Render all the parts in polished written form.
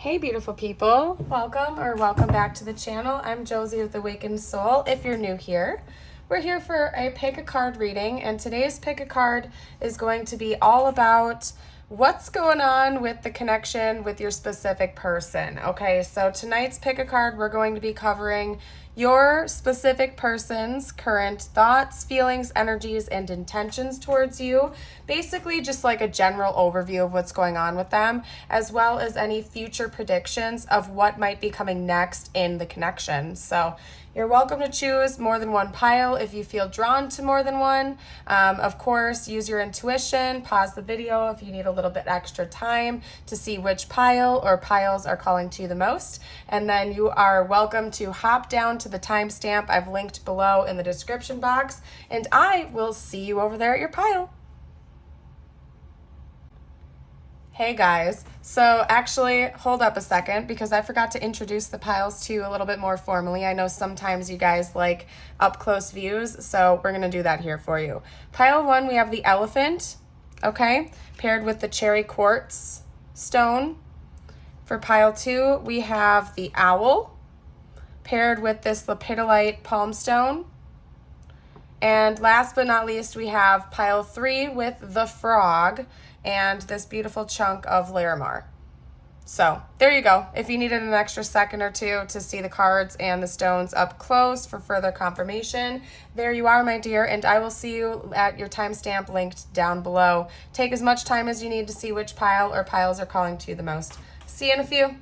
Hey beautiful people, welcome back to the channel. I'm Josie of the Awakened Soul. If you're new here, we're here for a pick a card reading, and today's pick a card is going to be all about what's going on with the connection with your specific person. Okay, so tonight's pick a card, we're going to be covering your specific person's current thoughts, feelings, energies, and intentions towards you. Basically, just like a general overview of what's going on with them, as well as any future predictions of what might be coming next in the connection. So you're welcome to choose more than one pile if you feel drawn to more than one. Of course, use your intuition, pause the video if you need a little bit extra time to see which pile or piles are calling to you the most. And then you are welcome to hop down to the timestamp I've linked below in the description box, and I will see you over there at your pile. Hey guys, so actually hold up a second because I forgot to introduce the piles to you a little bit more formally. I know sometimes you guys like up close views, so we're gonna do that here for you. Pile 1, we have the elephant, okay, paired with the cherry quartz stone. For pile 2, we have the owl, paired with this lepidolite palm stone. And last but not least, we have pile 3 with the frog and this beautiful chunk of Larimar. So there you go. If you needed an extra second or two to see the cards and the stones up close for further confirmation, there you are, my dear, and I will see you at your timestamp linked down below. Take as much time as you need to see which pile or piles are calling to you the most. See you in a few.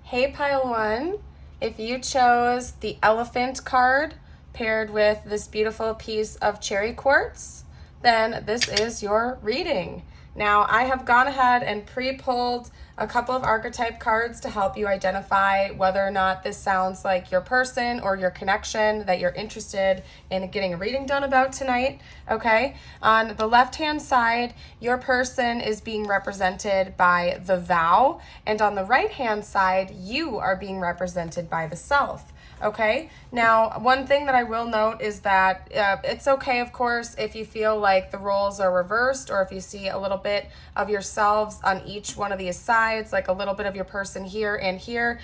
Hey, pile 1, if you chose the elephant card paired with this beautiful piece of cherry quartz, then this is your reading. Now, I have gone ahead and pre-pulled a couple of archetype cards to help you identify whether or not this sounds like your person or your connection that you're interested in getting a reading done about tonight, okay? On the left-hand side, your person is being represented by the vow, and on the right-hand side, you are being represented by the self. Okay, now one thing that I will note is that it's okay, of course, if you feel like the roles are reversed or if you see a little bit of yourselves on each one of these sides, like a little bit of your person here and here.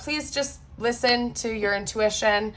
Please just listen to your intuition.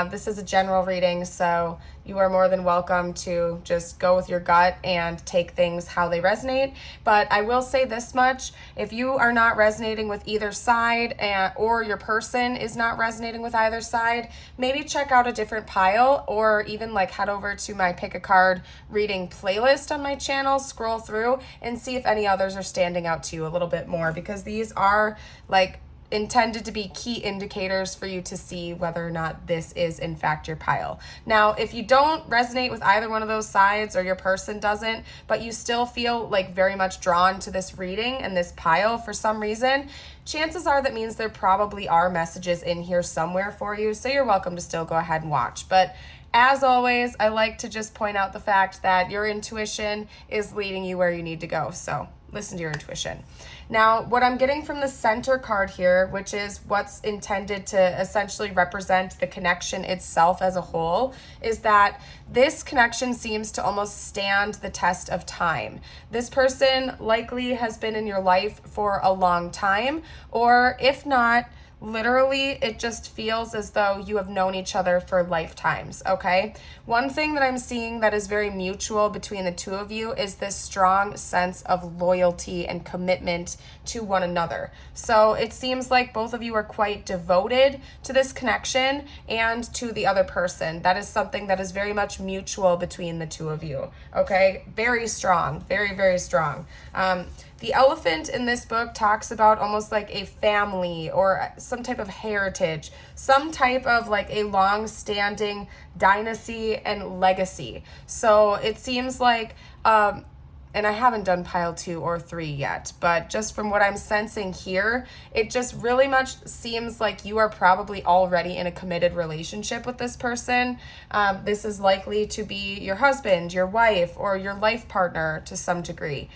This is a general reading, so you are more than welcome to just go with your gut and take things how they resonate. But I will say this much, if you are not resonating with either side or your person is not resonating with either side, maybe check out a different pile or even like head over to my pick a card reading playlist on my channel, scroll through and see if any others are standing out to you a little bit more, because these are like intended to be key indicators for you to see whether or not this is in fact your pile. Now, if you don't resonate with either one of those sides or your person doesn't, but you still feel like very much drawn to this reading and this pile for some reason, chances are that means there probably are messages in here somewhere for you, so you're welcome to still go ahead and watch. But as always, I like to just point out the fact that your intuition is leading you where you need to go, so listen to your intuition. Now, what I'm getting from the center card here, which is what's intended to essentially represent the connection itself as a whole, is that this connection seems to almost stand the test of time. This person likely has been in your life for a long time, or if not, literally, it just feels as though you have known each other for lifetimes, okay? One thing that I'm seeing that is very mutual between the two of you is this strong sense of loyalty and commitment to one another. So it seems like both of you are quite devoted to this connection and to the other person. That is something that is very much mutual between the two of you, okay? Very strong, very, very strong. The elephant in this book talks about almost like a family or some type of heritage, some type of like a long-standing dynasty and legacy. So it seems like, and I haven't done pile 2 or 3 yet, but just from what I'm sensing here, it just really much seems like you are probably already in a committed relationship with this person. This is likely to be your husband, your wife, or your life partner to some degree,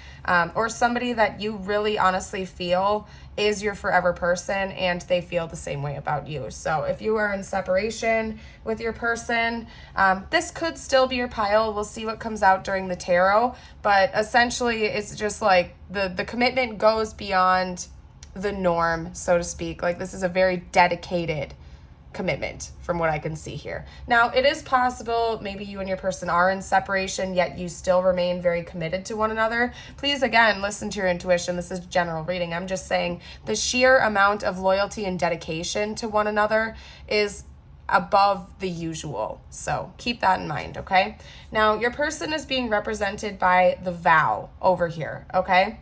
or somebody that you really honestly feel is your forever person and they feel the same way about you. So if you are in separation with your person, this could still be your pile. We'll see what comes out during the tarot, but essentially it's just like the commitment goes beyond the norm, so to speak. Like this is a very dedicated commitment from what I can see here. Now, it is possible maybe you and your person are in separation, yet you still remain very committed to one another. Please, again, listen to your intuition. This is general reading. I'm just saying the sheer amount of loyalty and dedication to one another is above the usual. So keep that in mind, okay? Now, your person is being represented by the vow over here, okay?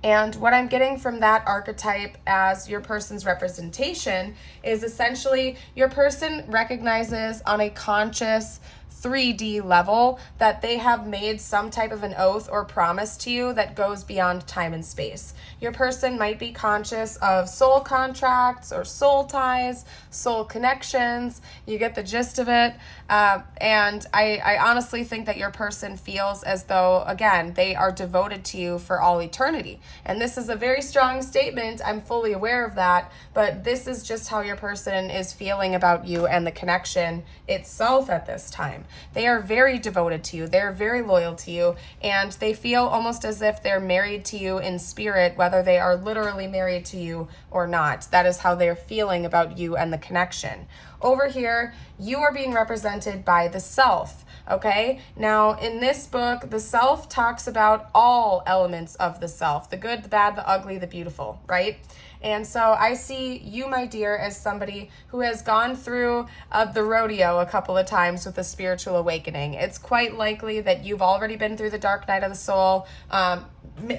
And what I'm getting from that archetype as your person's representation is essentially your person recognizes on a conscious 3D level that they have made some type of an oath or promise to you that goes beyond time and space. Your person might be conscious of soul contracts or soul ties, soul connections. You get the gist of it. And I honestly think that your person feels as though, again, they are devoted to you for all eternity. And this is a very strong statement. I'm fully aware of that. But this is just how your person is feeling about you and the connection itself at this time. They are very devoted to you. They're very loyal to you. And they feel almost as if they're married to you in spirit, whether they are literally married to you or not. That is how they're feeling about you and the connection. Over here, you are being represented by the self, okay? Now, in this book, the self talks about all elements of the self, the good, the bad, the ugly, the beautiful, right? And so I see you, my dear, as somebody who has gone through the rodeo a couple of times with a spiritual awakening. It's quite likely that you've already been through the dark night of the soul,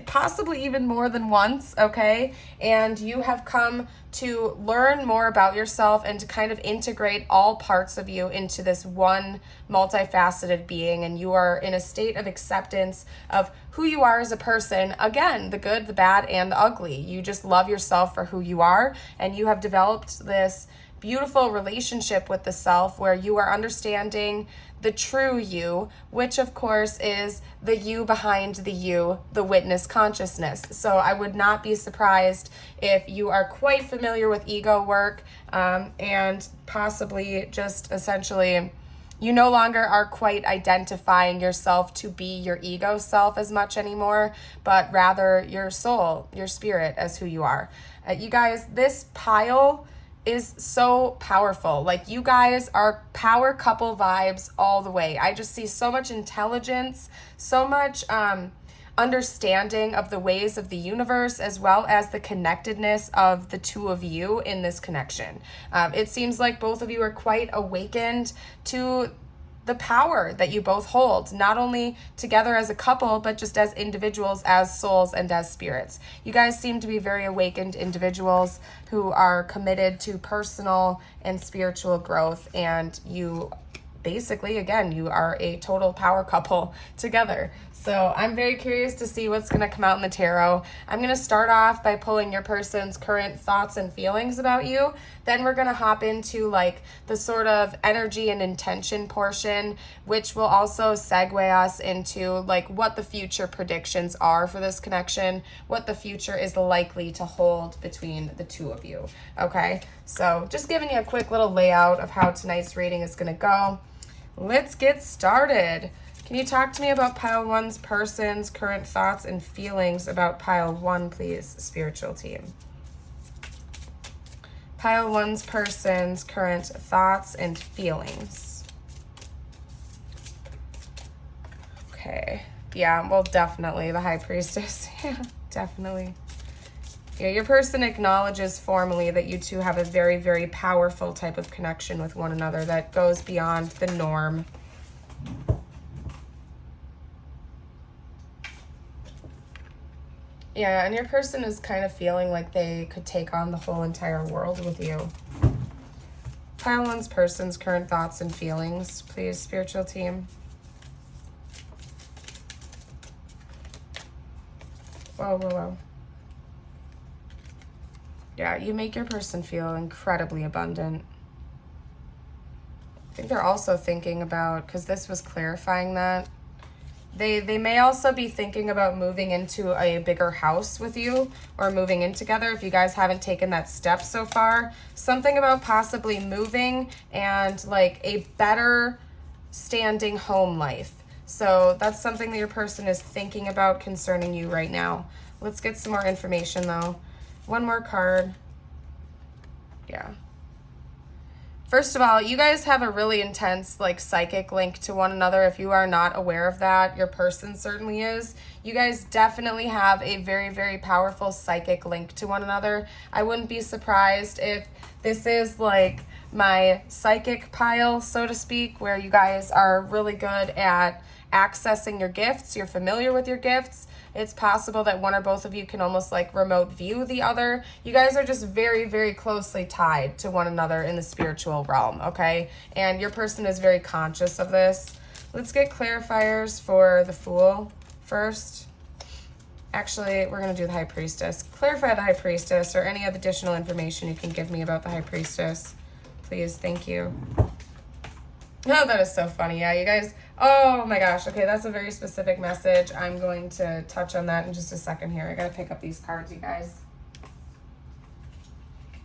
possibly even more than once, okay? And you have come to learn more about yourself and to kind of integrate all parts of you into this one multifaceted being. And you are in a state of acceptance of who you are as a person. Again, the good, the bad, and the ugly. You just love yourself for who you are. And you have developed this beautiful relationship with the self where you are understanding the true you, which of course is the you behind the you, the witness consciousness. So I would not be surprised if you are quite familiar with ego work and possibly just essentially you no longer are quite identifying yourself to be your ego self as much anymore, but rather your soul, your spirit as who you are. You guys, this pile is so powerful. Like, you guys are power couple vibes all the way. I just see so much intelligence, so much understanding of the ways of the universe, as well as the connectedness of the two of you in this connection. It seems like both of you are quite awakened to the power that you both hold, not only together as a couple, but just as individuals, as souls, and as spirits. You guys seem to be very awakened individuals who are committed to personal and spiritual growth, and you basically, again, you are a total power couple together. So I'm very curious to see what's going to come out in the tarot. I'm going to start off by pulling your person's current thoughts and feelings about you. Then we're going to hop into like the sort of energy and intention portion, which will also segue us into like what the future predictions are for this connection, what the future is likely to hold between the two of you. Okay, so just giving you a quick little layout of how tonight's reading is going to go. Let's get started. Can you talk to me about pile one's person's current thoughts and feelings about pile one, please, spiritual team? Pile one's person's current thoughts and feelings. Okay. Yeah, well, definitely the High Priestess. Yeah, definitely. Yeah, your person acknowledges formally that you two have a very, very powerful type of connection with one another that goes beyond the norm. Yeah, and your person is kind of feeling like they could take on the whole entire world with you. Pile one's person's current thoughts and feelings, please, spiritual team. Whoa, whoa, whoa. Yeah, you make your person feel incredibly abundant. I think they're also thinking about, because this was clarifying that, they may also be thinking about moving into a bigger house with you or moving in together if you guys haven't taken that step so far. Something about possibly moving and like a better standing home life. So that's something that your person is thinking about concerning you right now. Let's get some more information though. One more card. Yeah. First of all, you guys have a really intense like psychic link to one another. If you are not aware of that, your person certainly is. You guys definitely have a very, very powerful psychic link to one another. I wouldn't be surprised if this is like my psychic pile, so to speak, where you guys are really good at accessing your gifts. You're familiar with your gifts. It's possible that one or both of you can almost like remote view the other. You guys are just very, very closely tied to one another in the spiritual realm, okay? And your person is very conscious of this. Let's get clarifiers for the Fool first. Actually, we're going to do the High Priestess. Clarify the High Priestess or any other additional information you can give me about the High Priestess. Please, thank you. Oh, that is so funny. Yeah, you guys, oh my gosh. Okay, that's a very specific message. I'm going to touch on that in just a second here. I got to pick up these cards, you guys.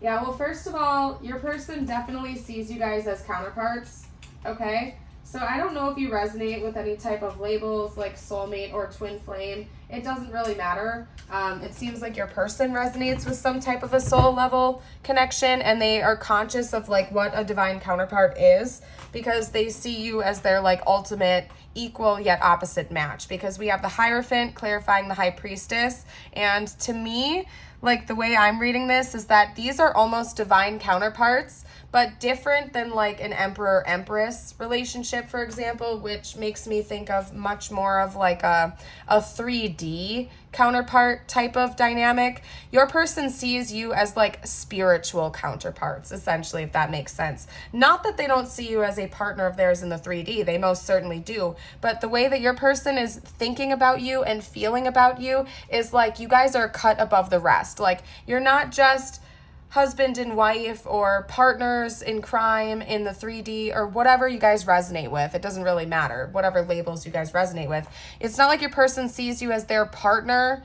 Yeah, well, first of all, your person definitely sees you guys as counterparts, okay? So I don't know if you resonate with any type of labels like soulmate or twin flame. It doesn't really matter. It seems like your person resonates with some type of a soul level connection, and they are conscious of like what a divine counterpart is, because they see you as their like ultimate equal yet opposite match, because we have the Hierophant clarifying the High Priestess. And to me, like the way I'm reading this is that these are almost divine counterparts, but different than like an emperor-empress relationship, for example, which makes me think of much more of like a 3D counterpart type of dynamic. Your person sees you as like spiritual counterparts, essentially, if that makes sense. Not that they don't see you as a partner of theirs in the 3D, they most certainly do, but the way that your person is thinking about you and feeling about you is like you guys are cut above the rest. Like you're not just husband and wife or partners in crime in the 3D or whatever you guys resonate with. It doesn't really matter, whatever labels you guys resonate with. It's not like your person sees you as their partner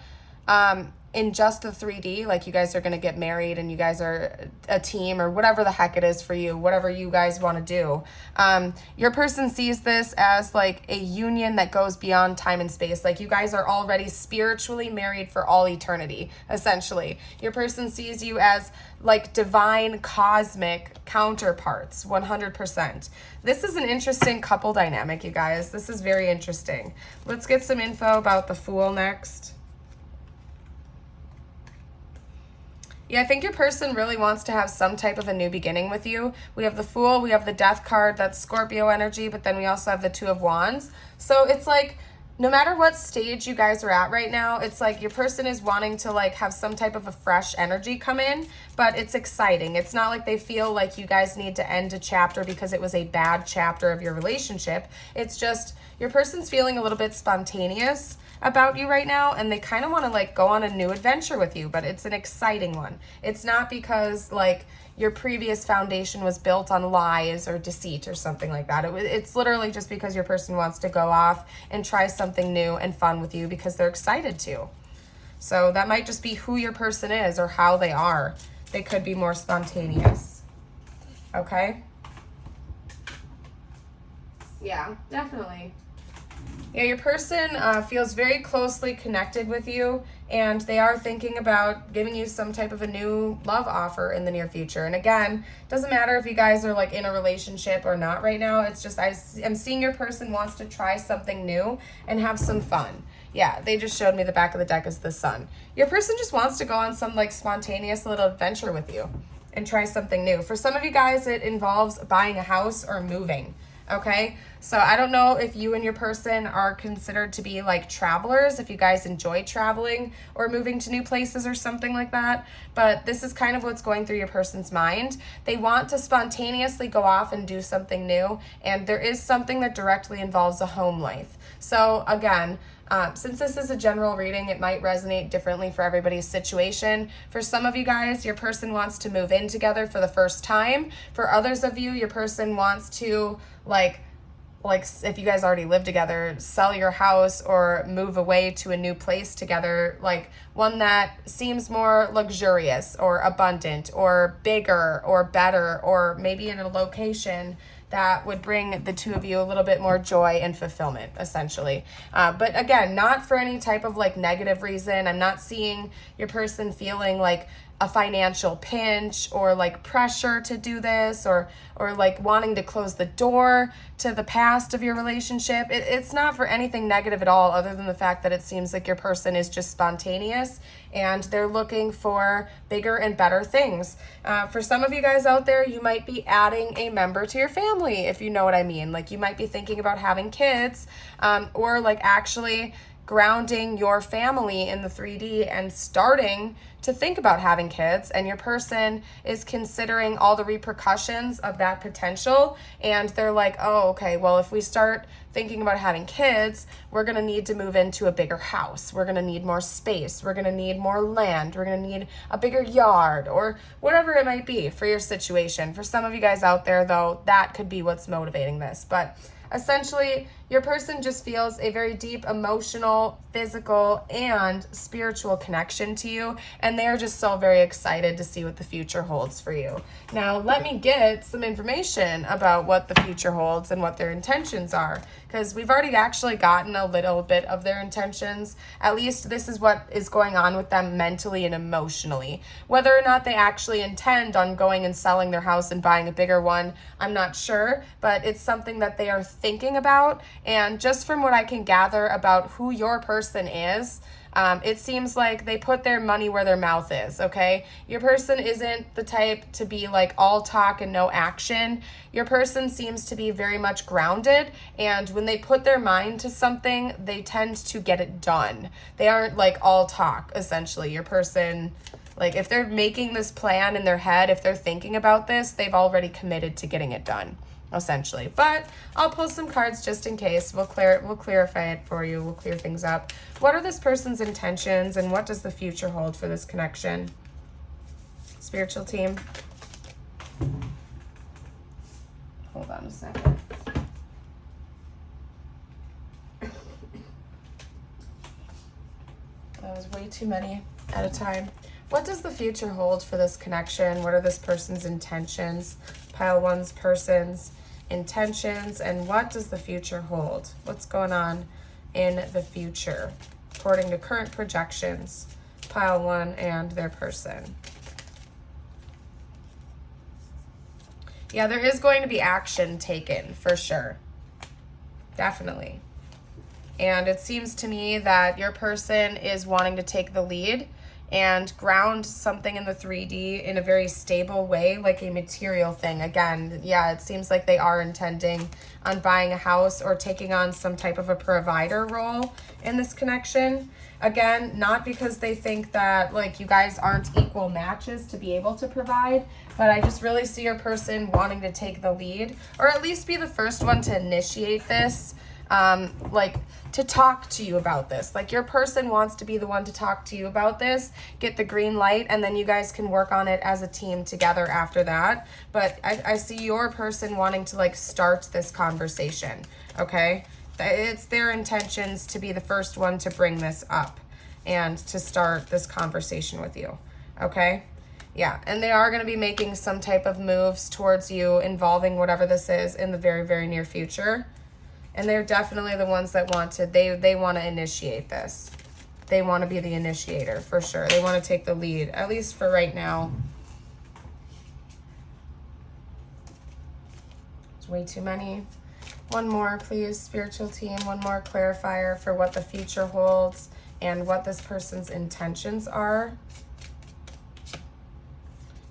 in just the 3D, like you guys are going to get married and you guys are a team or whatever the heck it is for you, whatever you guys want to do. Your person sees this as like a union that goes beyond time and space. Like you guys are already spiritually married for all eternity, essentially. Your person sees you as like divine cosmic counterparts, 100%. This is an interesting couple dynamic, you guys. This is very interesting. Let's get some info about the Fool next. Yeah, I think your person really wants to have some type of a new beginning with you. We have the Fool, we have the Death card, that's Scorpio energy, but then we also have the Two of Wands. So it's like, no matter what stage you guys are at right now, it's like your person is wanting to like have some type of a fresh energy come in, but it's exciting. It's not like they feel like you guys need to end a chapter because it was a bad chapter of your relationship. It's just your person's feeling a little bit spontaneous about you right now, and they kind of want to like go on a new adventure with you, but it's an exciting one. It's not because like your previous foundation was built on lies or deceit or something like that. It's literally just because your person wants to go off and try something new and fun with you because they're excited to. So that might just be who your person is or how they are. They could be more spontaneous. Okay? Yeah, definitely. Yeah, your person feels very closely connected with you, and they are thinking about giving you some type of a new love offer in the near future. And again, doesn't matter if you guys are like in a relationship or not right now. It's just I'm seeing your person wants to try something new and have some fun. Yeah, they just showed me the back of the deck as the Sun. Your person just wants to go on some like spontaneous little adventure with you and try something new. For some of you guys, it involves buying a house or moving. Okay, so I don't know if you and your person are considered to be like travelers, if you guys enjoy traveling or moving to new places or something like that, but this is kind of what's going through your person's mind. They want to spontaneously go off and do something new, and there is something that directly involves a home life. So again, since this is a general reading, it might resonate differently for everybody's situation. For some of you guys, your person wants to move in together for the first time. For others of you, your person wants to like if you guys already live together, sell your house or move away to a new place together, like one that seems more luxurious or abundant or bigger or better, or maybe in a location that would bring the two of you a little bit more joy and fulfillment, essentially. But again, not for any type of like negative reason. I'm not seeing your person feeling like a financial pinch or like pressure to do this, or like wanting to close the door to the past of your relationship. It's not for anything negative at all, other than the fact that it seems like your person is just spontaneous and they're looking for bigger and better things. For some of you guys out there, you might be adding a member to your family, if you know what I mean. Like you might be thinking about having kids, or like actually grounding your family in the 3D and starting to think about having kids, and your person is considering all the repercussions of that potential, and they're like, oh, okay, well, if we start thinking about having kids, we're going to need to move into a bigger house, we're going to need more space, we're going to need more land, we're going to need a bigger yard, or whatever it might be for your situation. For some of you guys out there, though, that could be what's motivating this. But essentially, your person just feels a very deep emotional, physical, and spiritual connection to you, and they're just so very excited to see what the future holds for you. Now, let me get some information about what the future holds and what their intentions are, because we've already actually gotten a little bit of their intentions. At least this is what is going on with them mentally and emotionally. Whether or not they actually intend on going and selling their house and buying a bigger one, I'm not sure, but it's something that they are thinking about. And just from what I can gather about who your person is, it seems like they put their money where their mouth is, okay? Your person isn't the type to be like all talk and no action. Your person seems to be very much grounded, and when they put their mind to something, they tend to get it done. They aren't like all talk, essentially. Your person, like if they're making this plan in their head, if they're thinking about this, they've already committed to getting it done, essentially. But I'll pull some cards just in case. We'll clarify it for you. We'll clear things up. What are this person's intentions, and what does the future hold for this connection? Spiritual team. Hold on a second. That was way too many at a time. What does the future hold for this connection? What are this person's intentions? Pile one's person's intentions, and what does the future hold? What's going on in the future according to current projections? Pile one and their person. Yeah, there is going to be action taken for sure. Definitely. And it seems to me that your person is wanting to take the lead and ground something in the 3D in a very stable way, like a material thing. Again, yeah, it seems like they are intending on buying a house or taking on some type of a provider role in this connection. Again, not because they think that like you guys aren't equal matches to be able to provide, but I just really see your person wanting to take the lead, or at least be the first one to initiate this. Like to talk to you about this. Like your person wants to be the one to talk to you about this, get the green light, and then you guys can work on it as a team together after that. But I see your person wanting to like start this conversation, okay? It's their intentions to be the first one to bring this up and to start this conversation with you, okay? Yeah, and they are going to be making some type of moves towards you involving whatever this is in the very, very near future. And they're definitely the ones that want to, they want to initiate this. They want to be the initiator for sure. They want to take the lead, at least for right now. It's way too many. One more, please, spiritual team. One more clarifier for what the future holds and what this person's intentions are.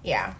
Yeah.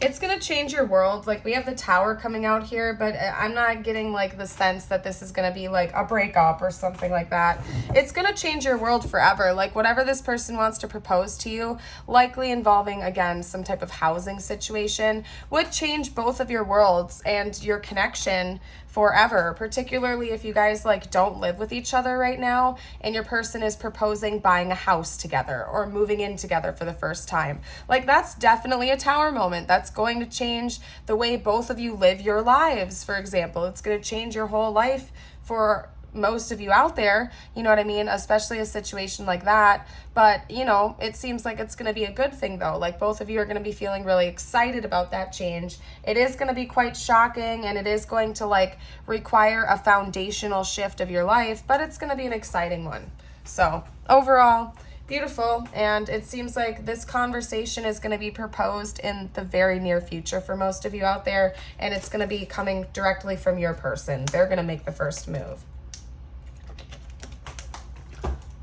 It's going to change your world. Like we have the Tower coming out here, but I'm not getting like the sense that this is going to be like a breakup or something like that. It's going to change your world forever. Like whatever this person wants to propose to you, likely involving, again, some type of housing situation, would change both of your worlds and your connection forever, particularly if you guys like don't live with each other right now and your person is proposing buying a house together or moving in together for the first time. Like that's definitely a Tower moment. That's going to change the way both of you live your lives, for example. It's going to change your whole life for most of you out there, you know what I mean? Especially a situation like that. But, you know, it seems like it's going to be a good thing though. Like both of you are going to be feeling really excited about that change. It is going to be quite shocking, and it is going to like require a foundational shift of your life, but it's going to be an exciting one. So overall, beautiful. And it seems like this conversation is going to be proposed in the very near future for most of you out there, and it's going to be coming directly from your person. They're going to make the first move.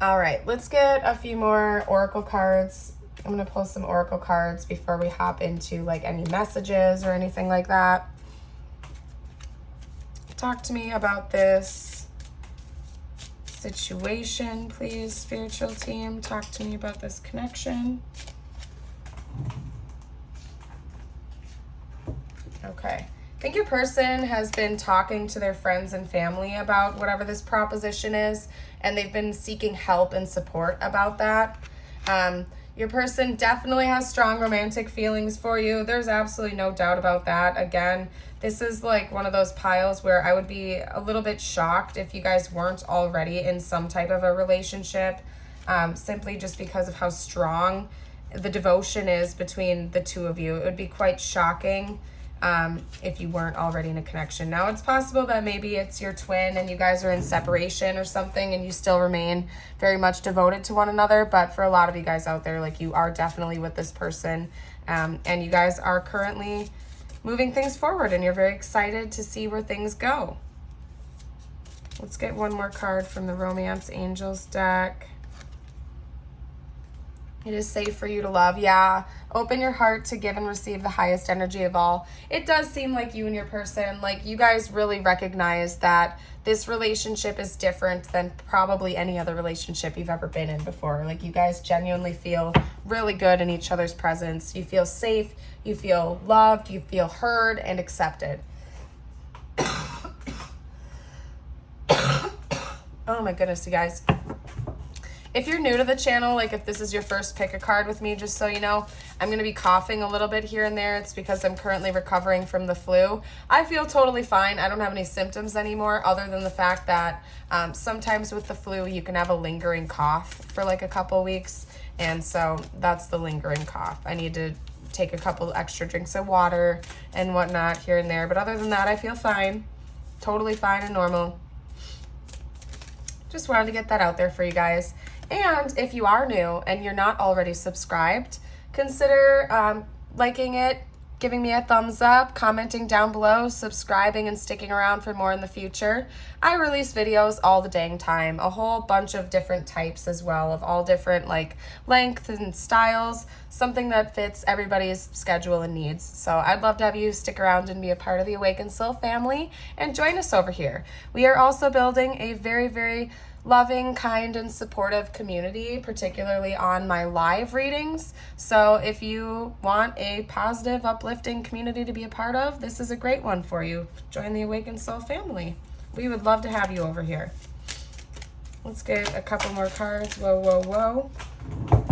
All right, let's get a few more oracle cards. I'm going to pull some oracle cards before we hop into like any messages or anything like that. Talk to me about this situation, please, spiritual team. Talk to me about this connection. Okay. I think your person has been talking to their friends and family about whatever this proposition is, and they've been seeking help and support about that. Your person definitely has strong romantic feelings for you. There's absolutely no doubt about that. Again, this is like one of those piles where I would be a little bit shocked if you guys weren't already in some type of a relationship, simply just because of how strong the devotion is between the two of you. It would be quite shocking if you weren't already in a connection. Now, it's possible that maybe it's your twin and you guys are in separation or something and you still remain very much devoted to one another. But for a lot of you guys out there, like, you are definitely with this person, and you guys are currently moving things forward, and you're very excited to see where things go. Let's get one more card from the Romance Angels deck. It is safe for you to love. Yeah. Open your heart to give and receive the highest energy of all. It does seem like you and your person, like, you guys really recognize that this relationship is different than probably any other relationship you've ever been in before. Like, you guys genuinely feel really good in each other's presence. You feel safe, you feel loved, you feel heard and accepted. Oh my goodness, you guys. If you're new to the channel, like if this is your first pick a card with me, just so you know, I'm going to be coughing a little bit here and there. It's because I'm currently recovering from the flu. I feel totally fine. I don't have any symptoms anymore, other than the fact that sometimes with the flu, you can have a lingering cough for like a couple weeks. And so that's the lingering cough. I need to take a couple extra drinks of water and whatnot here and there. But other than that, I feel fine. Totally fine and normal. Just wanted to get that out there for you guys. And if you are new and you're not already subscribed, consider liking it, giving me a thumbs up, commenting down below, subscribing, and sticking around for more in the future. I release videos all the dang time, a whole bunch of different types as well, of all different like lengths and styles, something that fits everybody's schedule and needs. So I'd love to have you stick around and be a part of the Awakened Soul family and join us over here. We are also building a very, very loving, kind, and supportive community, particularly on my live readings. So if you want a positive, uplifting community to be a part of, this is a great one for you. Join the Awakened Soul family. We would love to have you over here. Let's get a couple more cards. Whoa, whoa, whoa.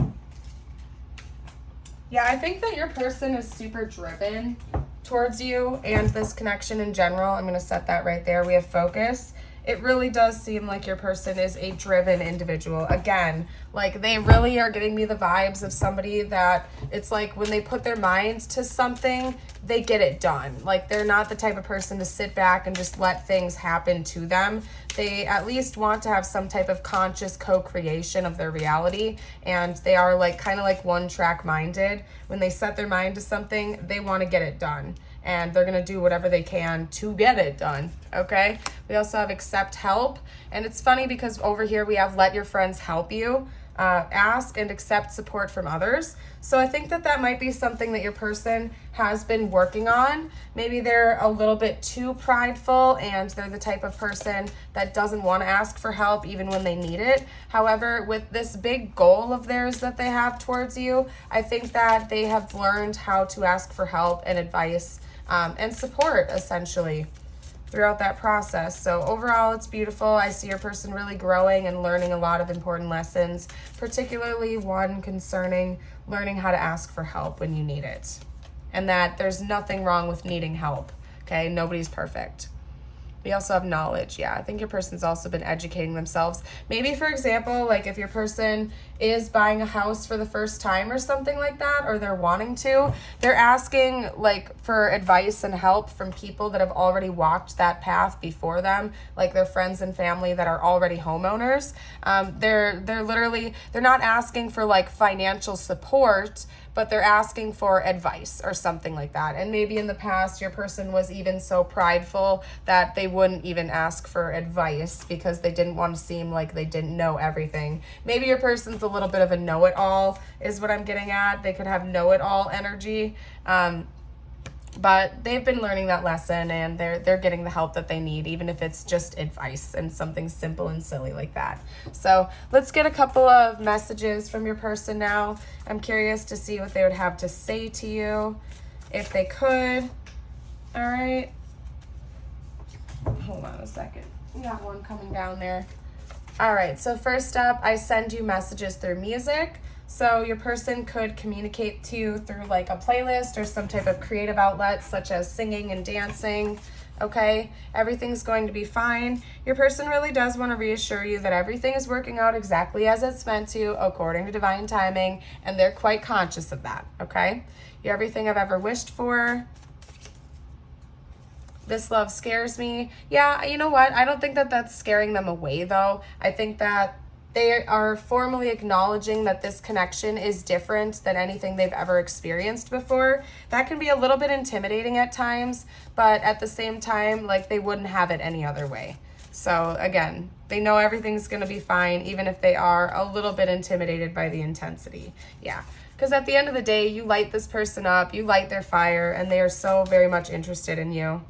Yeah, I think that your person is super driven towards you and this connection in general. I'm going to set that right there. We have focus. It really does seem like your person is a driven individual. Again, like, they really are giving me the vibes of somebody that it's like when they put their mind to something, they get it done. Like, they're not the type of person to sit back and just let things happen to them. They at least want to have some type of conscious co-creation of their reality, and they are like kind of like one-track minded. When they set their mind to something, they want to get it done, and they're going to do whatever they can to get it done, okay? We also have accept help, and it's funny because over here we have let your friends help you, ask and accept support from others. So I think that that might be something that your person has been working on. Maybe they're a little bit too prideful, and they're the type of person that doesn't want to ask for help even when they need it. However, with this big goal of theirs that they have towards you, I think that they have learned how to ask for help and advice and support, essentially, throughout that process. So overall, it's beautiful. I see your person really growing and learning a lot of important lessons, particularly one concerning learning how to ask for help when you need it. And that there's nothing wrong with needing help, okay? Nobody's perfect. We also have knowledge. Yeah, I think your person's also been educating themselves. Maybe, for example, like if your person is buying a house for the first time or something like that, or they're wanting to, they're asking like for advice and help from people that have already walked that path before them, like their friends and family that are already homeowners. They're not asking for like financial support, but they're asking for advice or something like that. And maybe in the past, your person was even so prideful that they wouldn't even ask for advice because they didn't want to seem like they didn't know everything. Maybe your person's a little bit of a know-it-all is what I'm getting at. They could have know-it-all energy. But they've been learning that lesson, and they're getting the help that they need, even if it's just advice and something simple and silly like that. So let's get a couple of messages from your person now. I'm curious to see what they would have to say to you, if they could. All right. Hold on a second. We got one coming down there. All right. So first up, I send you messages through music. So your person could communicate to you through like a playlist or some type of creative outlet such as singing and dancing. Okay, everything's going to be fine. Your person really does want to reassure you that everything is working out exactly as it's meant to, according to divine timing, and they're quite conscious of that. Okay, you're everything I've ever wished for. This love scares me. Yeah, you know what? I don't think that that's scaring them away though. I think that they are formally acknowledging that this connection is different than anything they've ever experienced before. That can be a little bit intimidating at times, but at the same time, like they wouldn't have it any other way. So again, they know everything's going to be fine, even if they are a little bit intimidated by the intensity. Yeah, because at the end of the day, you light this person up, you light their fire, and they are so very much interested in you.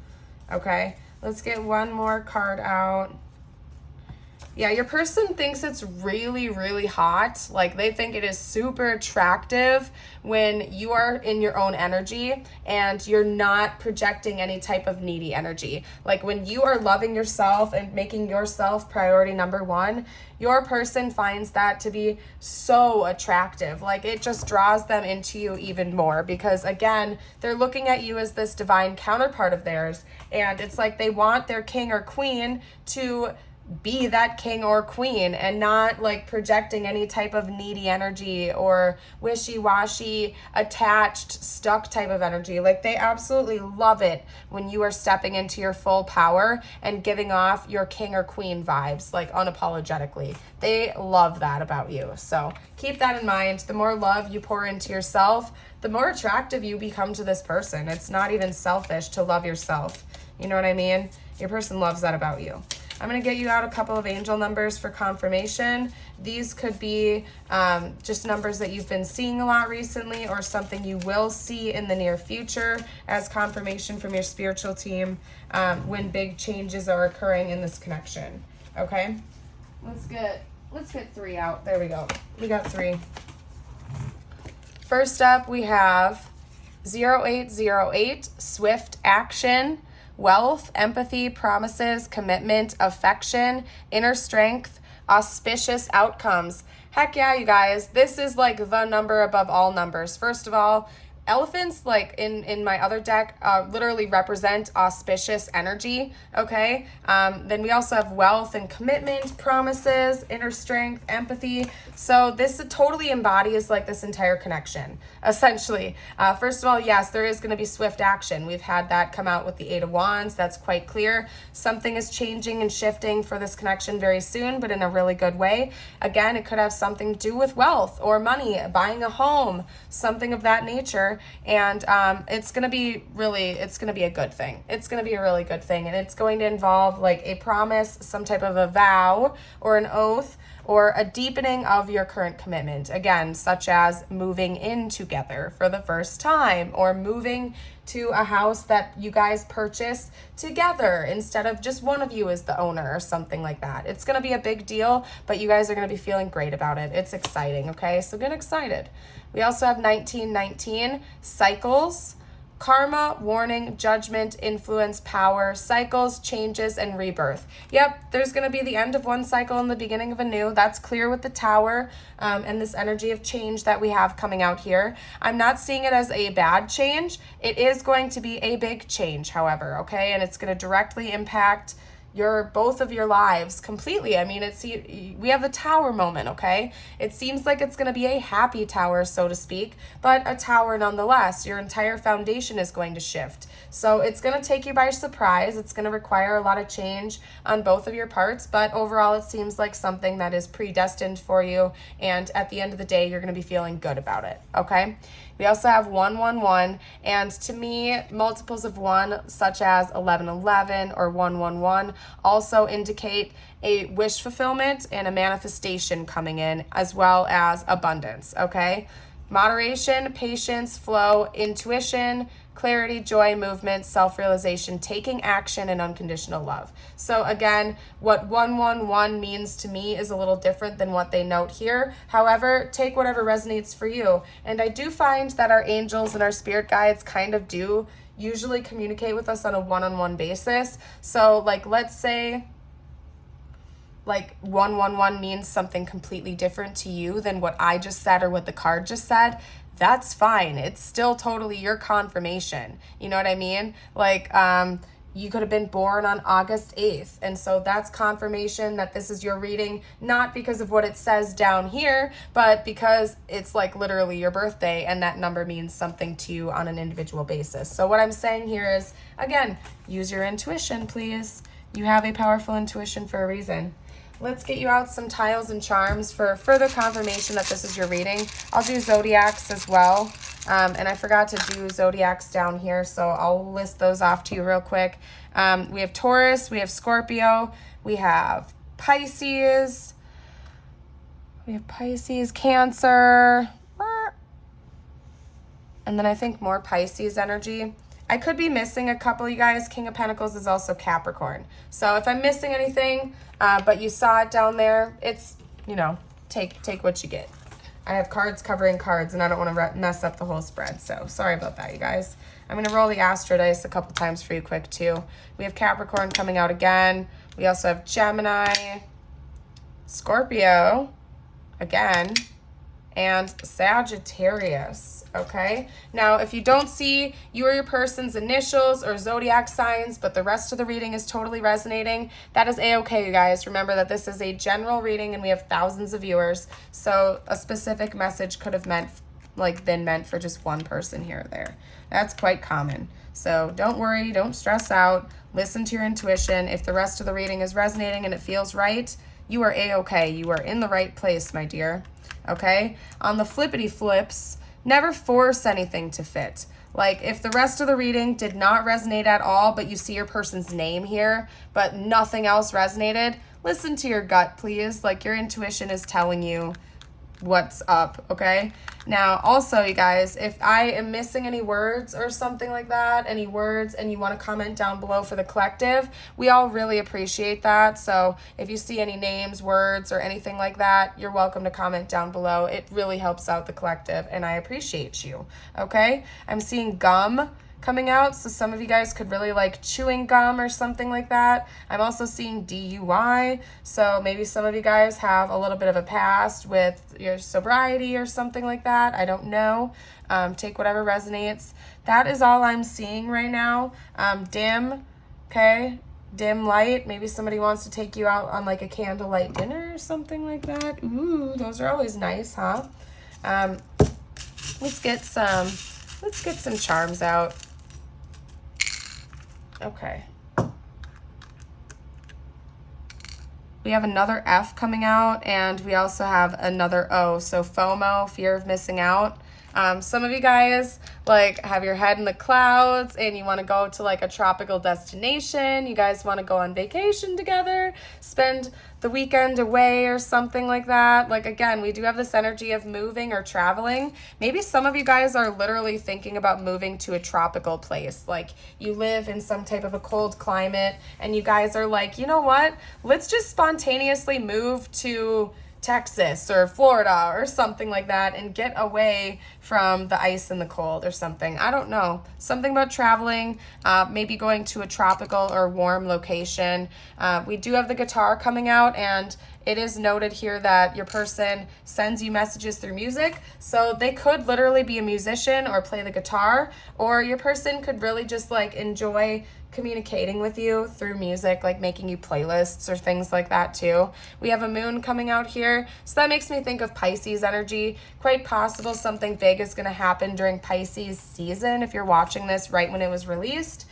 Okay, let's get one more card out. Yeah, your person thinks it's really, really hot. Like they think it is super attractive when you are in your own energy and you're not projecting any type of needy energy. Like when you are loving yourself and making yourself priority number one, your person finds that to be so attractive. Like it just draws them into you even more because again, they're looking at you as this divine counterpart of theirs. And it's like they want their king or queen to be that king or queen and not like projecting any type of needy energy or wishy-washy, attached, stuck type of energy. Like they absolutely love it when you are stepping into your full power and giving off your king or queen vibes, like unapologetically. They love that about you. So keep that in mind. The more love you pour into yourself, the more attractive you become to this person. It's not even selfish to love yourself. You know what I mean? Your person loves that about you. I'm going to get you out a couple of angel numbers for confirmation. These could be just numbers that you've been seeing a lot recently or something you will see in the near future as confirmation from your spiritual team when big changes are occurring in this connection. Okay? Let's get 3 out. There we go. We got 3. First up, we have 0808, swift action. Wealth, empathy, promises, commitment, affection, inner strength, auspicious outcomes. Heck yeah, you guys. This is like the number above all numbers. First of all, elephants, like in my other deck, literally represent auspicious energy, okay? Then we also have wealth and commitment, promises, inner strength, empathy. So this totally embodies like this entire connection, essentially. First of all, yes, there is going to be swift action. We've had that come out with the 8 of Wands. That's quite clear. Something is changing and shifting for this connection very soon, but in a really good way. Again, it could have something to do with wealth or money, buying a home, something of that nature. And it's going to be a good thing. It's going to be a really good thing. And it's going to involve like a promise, some type of a vow or an oath or a deepening of your current commitment. Again, such as moving in together for the first time or moving to a house that you guys purchase together instead of just one of you is the owner or something like that. It's going to be a big deal, but you guys are going to be feeling great about it. It's exciting, okay? So get excited. We also have 1919, cycles, Karma, warning, judgment, influence, power, cycles, changes, and rebirth. Yep, there's going to be the end of one cycle and the beginning of a new. That's clear with the Tower and this energy of change that we have coming out here. I'm not seeing it as a bad change. It is going to be a big change, however, okay? And it's going to directly impact both of your lives completely. I mean, we have the Tower moment, okay? It seems like it's going to be a happy tower, so to speak, but a tower nonetheless. Your entire foundation is going to shift. So it's going to take you by surprise. It's going to require a lot of change on both of your parts, but overall it seems like something that is predestined for you, and at the end of the day, you're going to be feeling good about it, okay? We also have 111, and to me, multiples of 1, such as 1111 or 111, also indicate a wish fulfillment and a manifestation coming in, as well as abundance, okay? Moderation, patience, flow, intuition, clarity, joy, movement, self-realization, taking action, and unconditional love. So again, what 111 means to me is a little different than what they note here. However, take whatever resonates for you. And I do find that our angels and our spirit guides kind of do usually communicate with us on a one-on-one basis. So like, let's say like 111 means something completely different to you than what I just said or what the card just said. That's fine. It's still totally your confirmation. You know what I mean? Like, you could have been born on August 8th. And so that's confirmation that this is your reading, not because of what it says down here, but because it's like literally your birthday and that number means something to you on an individual basis. So what I'm saying here is, again, use your intuition, please. You have a powerful intuition for a reason. Let's get you out some tiles and charms for further confirmation that this is your reading. I'll do zodiacs as well. And I forgot to do zodiacs down here, so I'll list those off to you real quick. We have Taurus, we have Scorpio, we have Pisces, Cancer, and then I think more Pisces energy. I could be missing a couple, you guys. King of Pentacles is also Capricorn. So if I'm missing anything, but you saw it down there, it's, you know, take what you get. I have cards covering cards, and I don't want to mess up the whole spread. So sorry about that, you guys. I'm going to roll the Astro Dice a couple times for you quick, too. We have Capricorn coming out again. We also have Gemini, Scorpio, again, and Sagittarius. Okay, now if you don't see you or your person's initials or zodiac signs, but the rest of the reading is totally resonating, that is a-okay, you guys. Remember that this is a general reading and we have thousands of viewers, so a specific message could have been meant for just one person here or there. That's quite common. So don't worry, don't stress out, listen to your intuition. If the rest of the reading is resonating and it feels right, you are a-okay. You are in the right place, my dear. Okay, on the flippity flips, never force anything to fit. Like if the rest of the reading did not resonate at all, but you see your person's name here, but nothing else resonated, listen to your gut, please. Like your intuition is telling you what's up, okay? Now, also, you guys, if I am missing any words or something like that, any words, and you want to comment down below for the collective, we all really appreciate that. So if you see any names, words, or anything like that, you're welcome to comment down below. It really helps out the collective, and I appreciate you, okay? I'm seeing gum coming out, so some of you guys could really like chewing gum or something like that. I'm also seeing DUI, so maybe some of you guys have a little bit of a past with your sobriety or something like that. I don't know. Take whatever resonates. That is all I'm seeing right now. Dim, okay? Dim light. Maybe somebody wants to take you out on like a candlelight dinner or something like that. Ooh, those are always nice, huh? Let's get some charms out. Okay. We have another F coming out, and we also have another O. So FOMO, fear of missing out. Some of you guys like have your head in the clouds and you want to go to like a tropical destination. You guys want to go on vacation together, spend the weekend away or something like that. Like, again, we do have this energy of moving or traveling. Maybe some of you guys are literally thinking about moving to a tropical place. Like you live in some type of a cold climate and you guys are like, you know what? Let's just spontaneously move to Texas or Florida or something like that and get away from the ice and the cold or something. I don't know. Something about traveling, maybe going to a tropical or warm location. We do have the guitar coming out, and it is noted here that your person sends you messages through music. So they could literally be a musician or play the guitar, or your person could really just like enjoy communicating with you through music, like making you playlists or things like that too. We have a moon coming out here, so that makes me think of Pisces energy. Quite possible something big is going to happen during Pisces season if you're watching this right when it was released.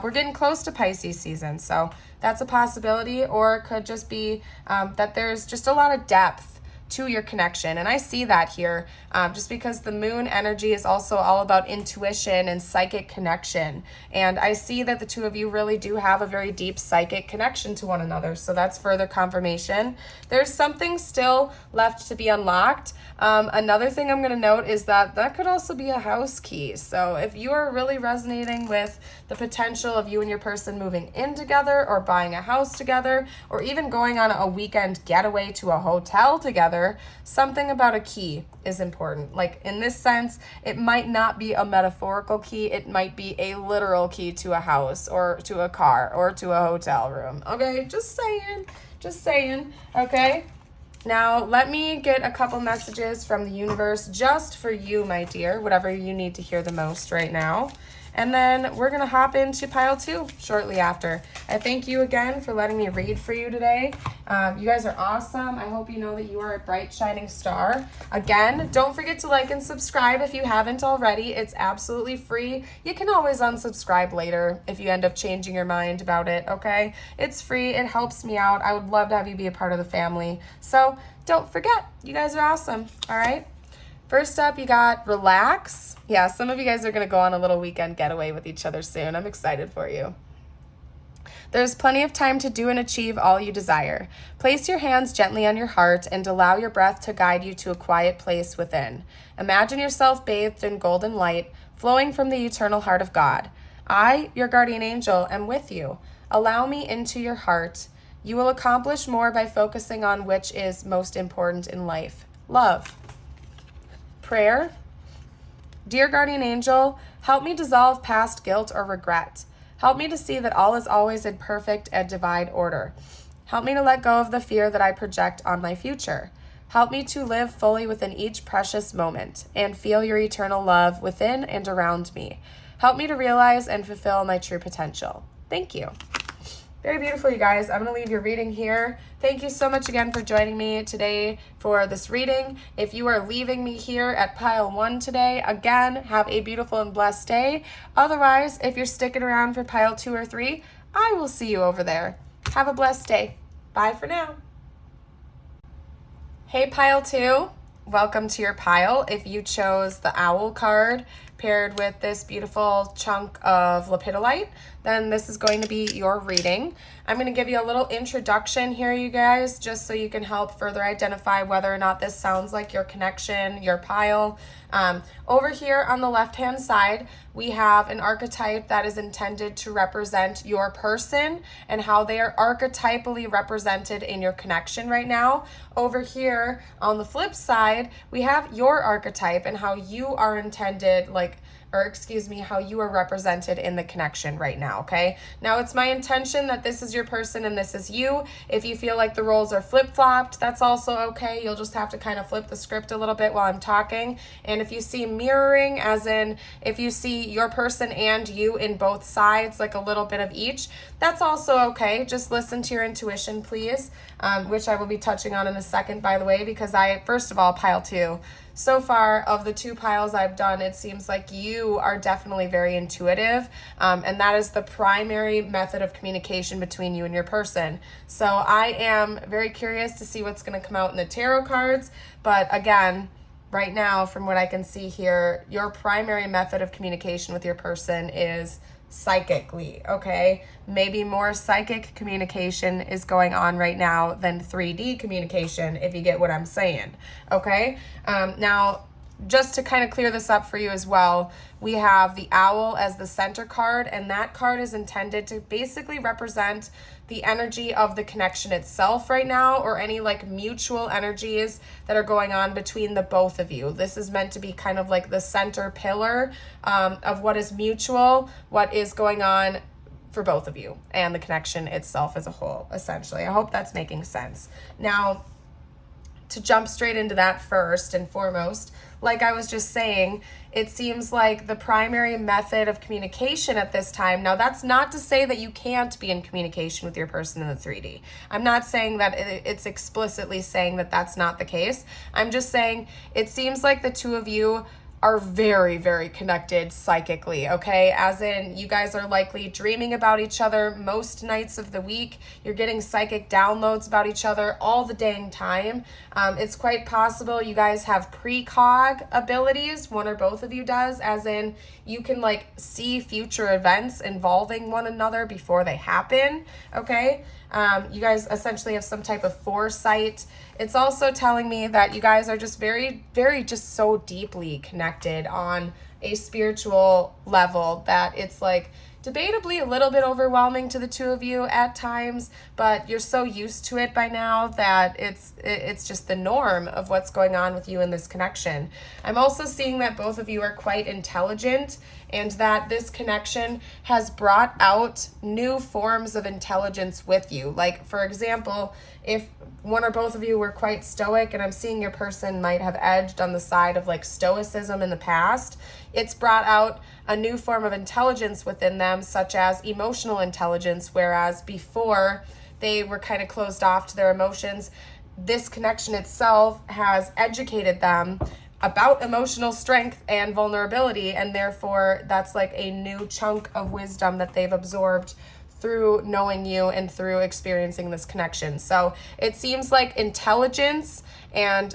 We're getting close to Pisces season, so that's a possibility, or it could just be that there's just a lot of depth to your connection. And I see that here just because the moon energy is also all about intuition and psychic connection. And I see that the two of you really do have a very deep psychic connection to one another. So that's further confirmation. There's something still left to be unlocked. Another thing I'm going to note is that could also be a house key. So if you are really resonating with the potential of you and your person moving in together, or buying a house together, or even going on a weekend getaway to a hotel together, something about a key is important. Like in this sense, it might not be a metaphorical key. It might be a literal key to a house or to a car or to a hotel room. Okay, just saying. Okay. Now, let me get a couple messages from the universe just for you, my dear, whatever you need to hear the most right now. And then we're going to hop into pile 2 shortly after. I thank you again for letting me read for you today. You guys are awesome. I hope you know that you are a bright, shining star. Again, don't forget to like and subscribe if you haven't already. It's absolutely free. You can always unsubscribe later if you end up changing your mind about it, okay? It's free. It helps me out. I would love to have you be a part of the family. So don't forget, you guys are awesome, all right? First up, you got relax. Yeah, some of you guys are going to go on a little weekend getaway with each other soon. I'm excited for you. There's plenty of time to do and achieve all you desire. Place your hands gently on your heart and allow your breath to guide you to a quiet place within. Imagine yourself bathed in golden light, flowing from the eternal heart of God. I, your guardian angel, am with you. Allow me into your heart. You will accomplish more by focusing on which is most important in life. Love. Prayer. Dear guardian angel, help me dissolve past guilt or regret. Help me to see that all is always in perfect and divine order. Help me to let go of the fear that I project on my future. Help me to live fully within each precious moment and feel your eternal love within and around me. Help me to realize and fulfill my true potential. Thank you. Very beautiful, you guys. I'm going to leave your reading here. Thank you so much again for joining me today for this reading. If you are leaving me here at pile 1 today, again, have a beautiful and blessed day. Otherwise, if you're sticking around for pile 2 or 3, I will see you over there. Have a blessed day. Bye for now. Hey, pile 2. Welcome to your pile. If you chose the owl card paired with this beautiful chunk of lepidolite, then this is going to be your reading. I'm going to give you a little introduction here, you guys, just so you can help further identify whether or not this sounds like your connection, your pile. Over here on the left-hand side, we have an archetype that is intended to represent your person and how they are archetypally represented in your connection right now. Over here on the flip side, we have your archetype and how you are intended, how you are represented in the connection right now, okay? Now, it's my intention that this is your person and this is you. If you feel like the roles are flip-flopped, that's also okay. You'll just have to kind of flip the script a little bit while I'm talking. And if you see mirroring, as in if you see your person and you in both sides, like a little bit of each, that's also okay. Just listen to your intuition, please, which I will be touching on in a second, by the way, because first of all, pile 2. So far, of the 2 piles I've done, it seems like you are definitely very intuitive, and that is the primary method of communication between you and your person. So I am very curious to see what's going to come out in the tarot cards, but again, right now, from what I can see here, your primary method of communication with your person is psychically, okay? Maybe more psychic communication is going on right now than 3D communication, if you get what I'm saying, okay? Now, just to kind of clear this up for you as well, we have the owl as the center card, and that card is intended to basically represent the energy of the connection itself right now, or any like mutual energies that are going on between the both of you. This is meant to be kind of like the center pillar of what is mutual, what is going on for both of you, and the connection itself as a whole, essentially. I hope that's making sense. Now, to jump straight into that first and foremost, like I was just saying, it seems like the primary method of communication at this time, now that's not to say that you can't be in communication with your person in the 3D. I'm not saying that it's explicitly saying that that's not the case. I'm just saying it seems like the two of you are very, very connected psychically, okay? As in, you guys are likely dreaming about each other most nights of the week. You're getting psychic downloads about each other all the dang time. It's quite possible you guys have precog abilities, one or both of you does, as in you can like see future events involving one another before they happen, okay? You guys essentially have some type of foresight. It's also telling me that you guys are just very, very just so deeply connected on a spiritual level that it's like debatably a little bit overwhelming to the two of you at times, but you're so used to it by now that it's just the norm of what's going on with you in this connection. I'm also seeing that both of you are quite intelligent, and that this connection has brought out new forms of intelligence with you. Like, for example, if one or both of you were quite stoic, and I'm seeing your person might have edged on the side of like stoicism in the past, it's brought out a new form of intelligence within them, such as emotional intelligence, whereas before they were kind of closed off to their emotions. This connection itself has educated them about emotional strength and vulnerability, and therefore that's like a new chunk of wisdom that they've absorbed through knowing you and through experiencing this connection. So it seems like intelligence and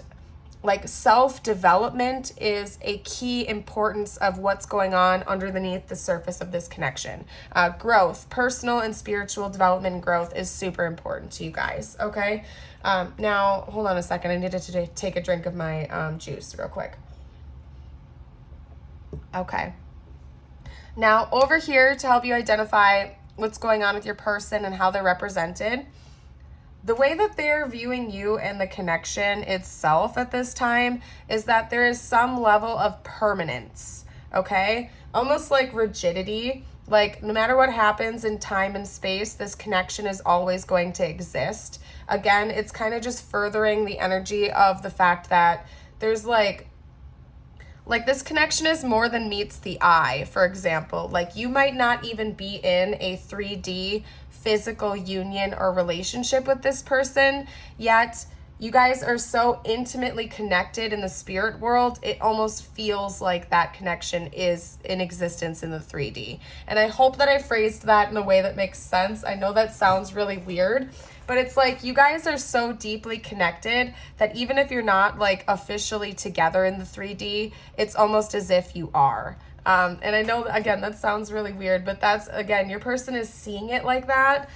like self-development is a key importance of what's going on underneath the surface of this connection. Growth, personal and spiritual development and growth is super important to you guys, okay? Now, hold on a second. I needed to take a drink of my juice real quick. Okay. Now, over here to help you identify what's going on with your person and how they're represented, the way that they're viewing you and the connection itself at this time is that there is some level of permanence, okay? Almost like rigidity. Like, no matter what happens in time and space, this connection is always going to exist. Again, it's kind of just furthering the energy of the fact that there's like this connection is more than meets the eye, for example. Like, you might not even be in a 3D physical union or relationship with this person, yet you guys are so intimately connected in the spirit world, it almost feels like that connection is in existence in the 3D. And I hope that I phrased that in a way that makes sense. I know that sounds really weird, but it's like you guys are so deeply connected that even if you're not like officially together in the 3D, it's almost as if you are. And I know, again, that sounds really weird, but that's, again, your person is seeing it like that.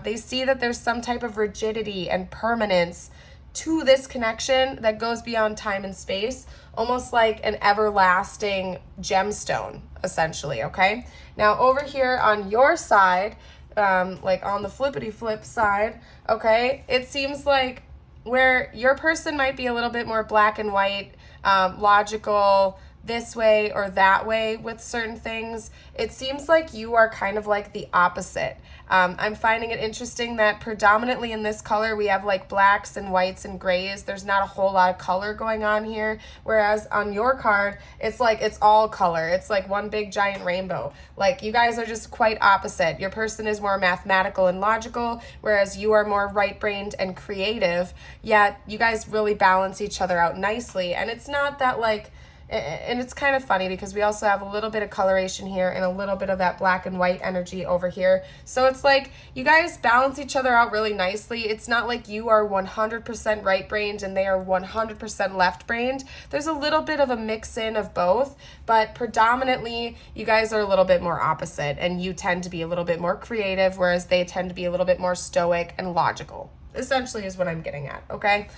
They see that there's some type of rigidity and permanence to this connection that goes beyond time and space, almost like an everlasting gemstone, essentially, okay? Now, over here on your side, like on the flippity flip side, okay, it seems like where your person might be a little bit more black and white, logical, this way or that way with certain things, it seems like you are kind of like the opposite. I'm finding it interesting that predominantly in this color we have like blacks and whites and grays. There's not a whole lot of color going on here, whereas on your card it's like it's all color. It's like one big giant rainbow. Like, you guys are just quite opposite. Your person is more mathematical and logical, whereas you are more right-brained and creative, yet you guys really balance each other out nicely. And it's not that like, and it's kind of funny because we also have a little bit of coloration here and a little bit of that black and white energy over here. So it's like you guys balance each other out really nicely. It's not like you are 100% right-brained and they are 100% left-brained. There's a little bit of a mix-in of both, but predominantly you guys are a little bit more opposite, and you tend to be a little bit more creative, whereas they tend to be a little bit more stoic and logical, essentially is what I'm getting at, okay?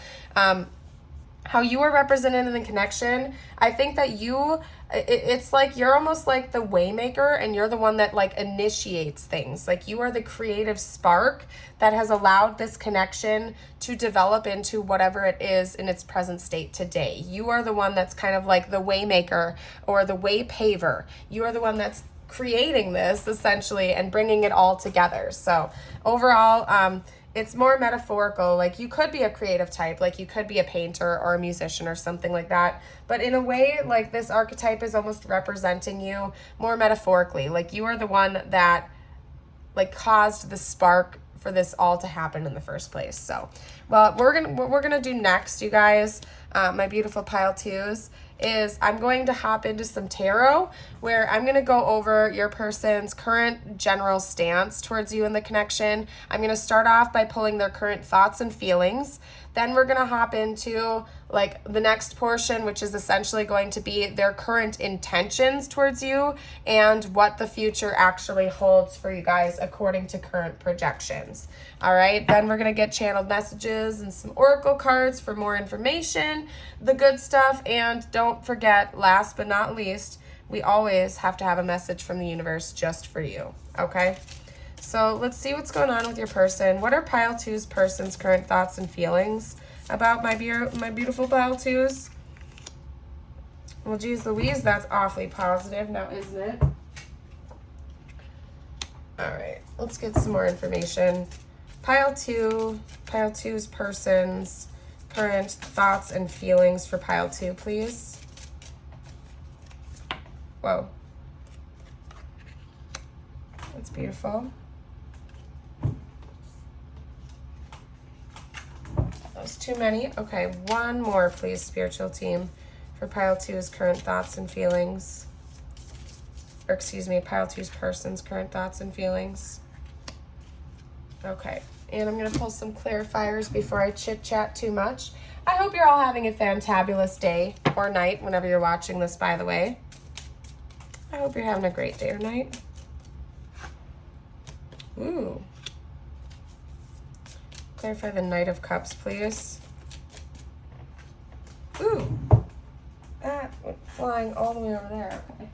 how you are represented in the connection, I think that it's like you're almost like the waymaker, and you're the one that like initiates things. Like you are the creative spark that has allowed this connection to develop into whatever it is in its present state today. You are the one that's kind of like the waymaker or the way paver. You are the one that's creating this essentially and bringing it all together. So overall, it's more metaphorical. Like you could be a creative type, like you could be a painter or a musician or something like that. But in a way, like this archetype is almost representing you more metaphorically. Like you are the one that like caused the spark for this all to happen in the first place. So, well, what we're gonna do next, you guys, my beautiful pile twos, is I'm going to hop into some tarot where I'm going to go over your person's current general stance towards you in the connection. I'm going to start off by pulling their current thoughts and feelings. Then we're going to hop into like the next portion, which is essentially going to be their current intentions towards you and what the future actually holds for you guys according to current projections. All right, then we're going to get channeled messages and some oracle cards for more information, the good stuff. And don't forget, last but not least, we always have to have a message from the universe just for you. Okay, so let's see what's going on with your person. What are pile two's person's current thoughts and feelings about my beautiful pile twos? Well, geez Louise, that's awfully positive now, isn't it? All right, let's get some more information. Pile two's person's current thoughts and feelings for pile two, please. Whoa. That's beautiful. That was too many. Okay, one more, please, spiritual team, for pile two's current thoughts and feelings. Or excuse me, pile two's person's current thoughts and feelings. Okay, and I'm going to pull some clarifiers before I chit-chat too much. I hope you're all having a fantabulous day or night whenever you're watching this, by the way. I hope you're having a great day or night. Ooh. Clarify the Knight of Cups, please. Ooh. That went flying all the way over there. Okay.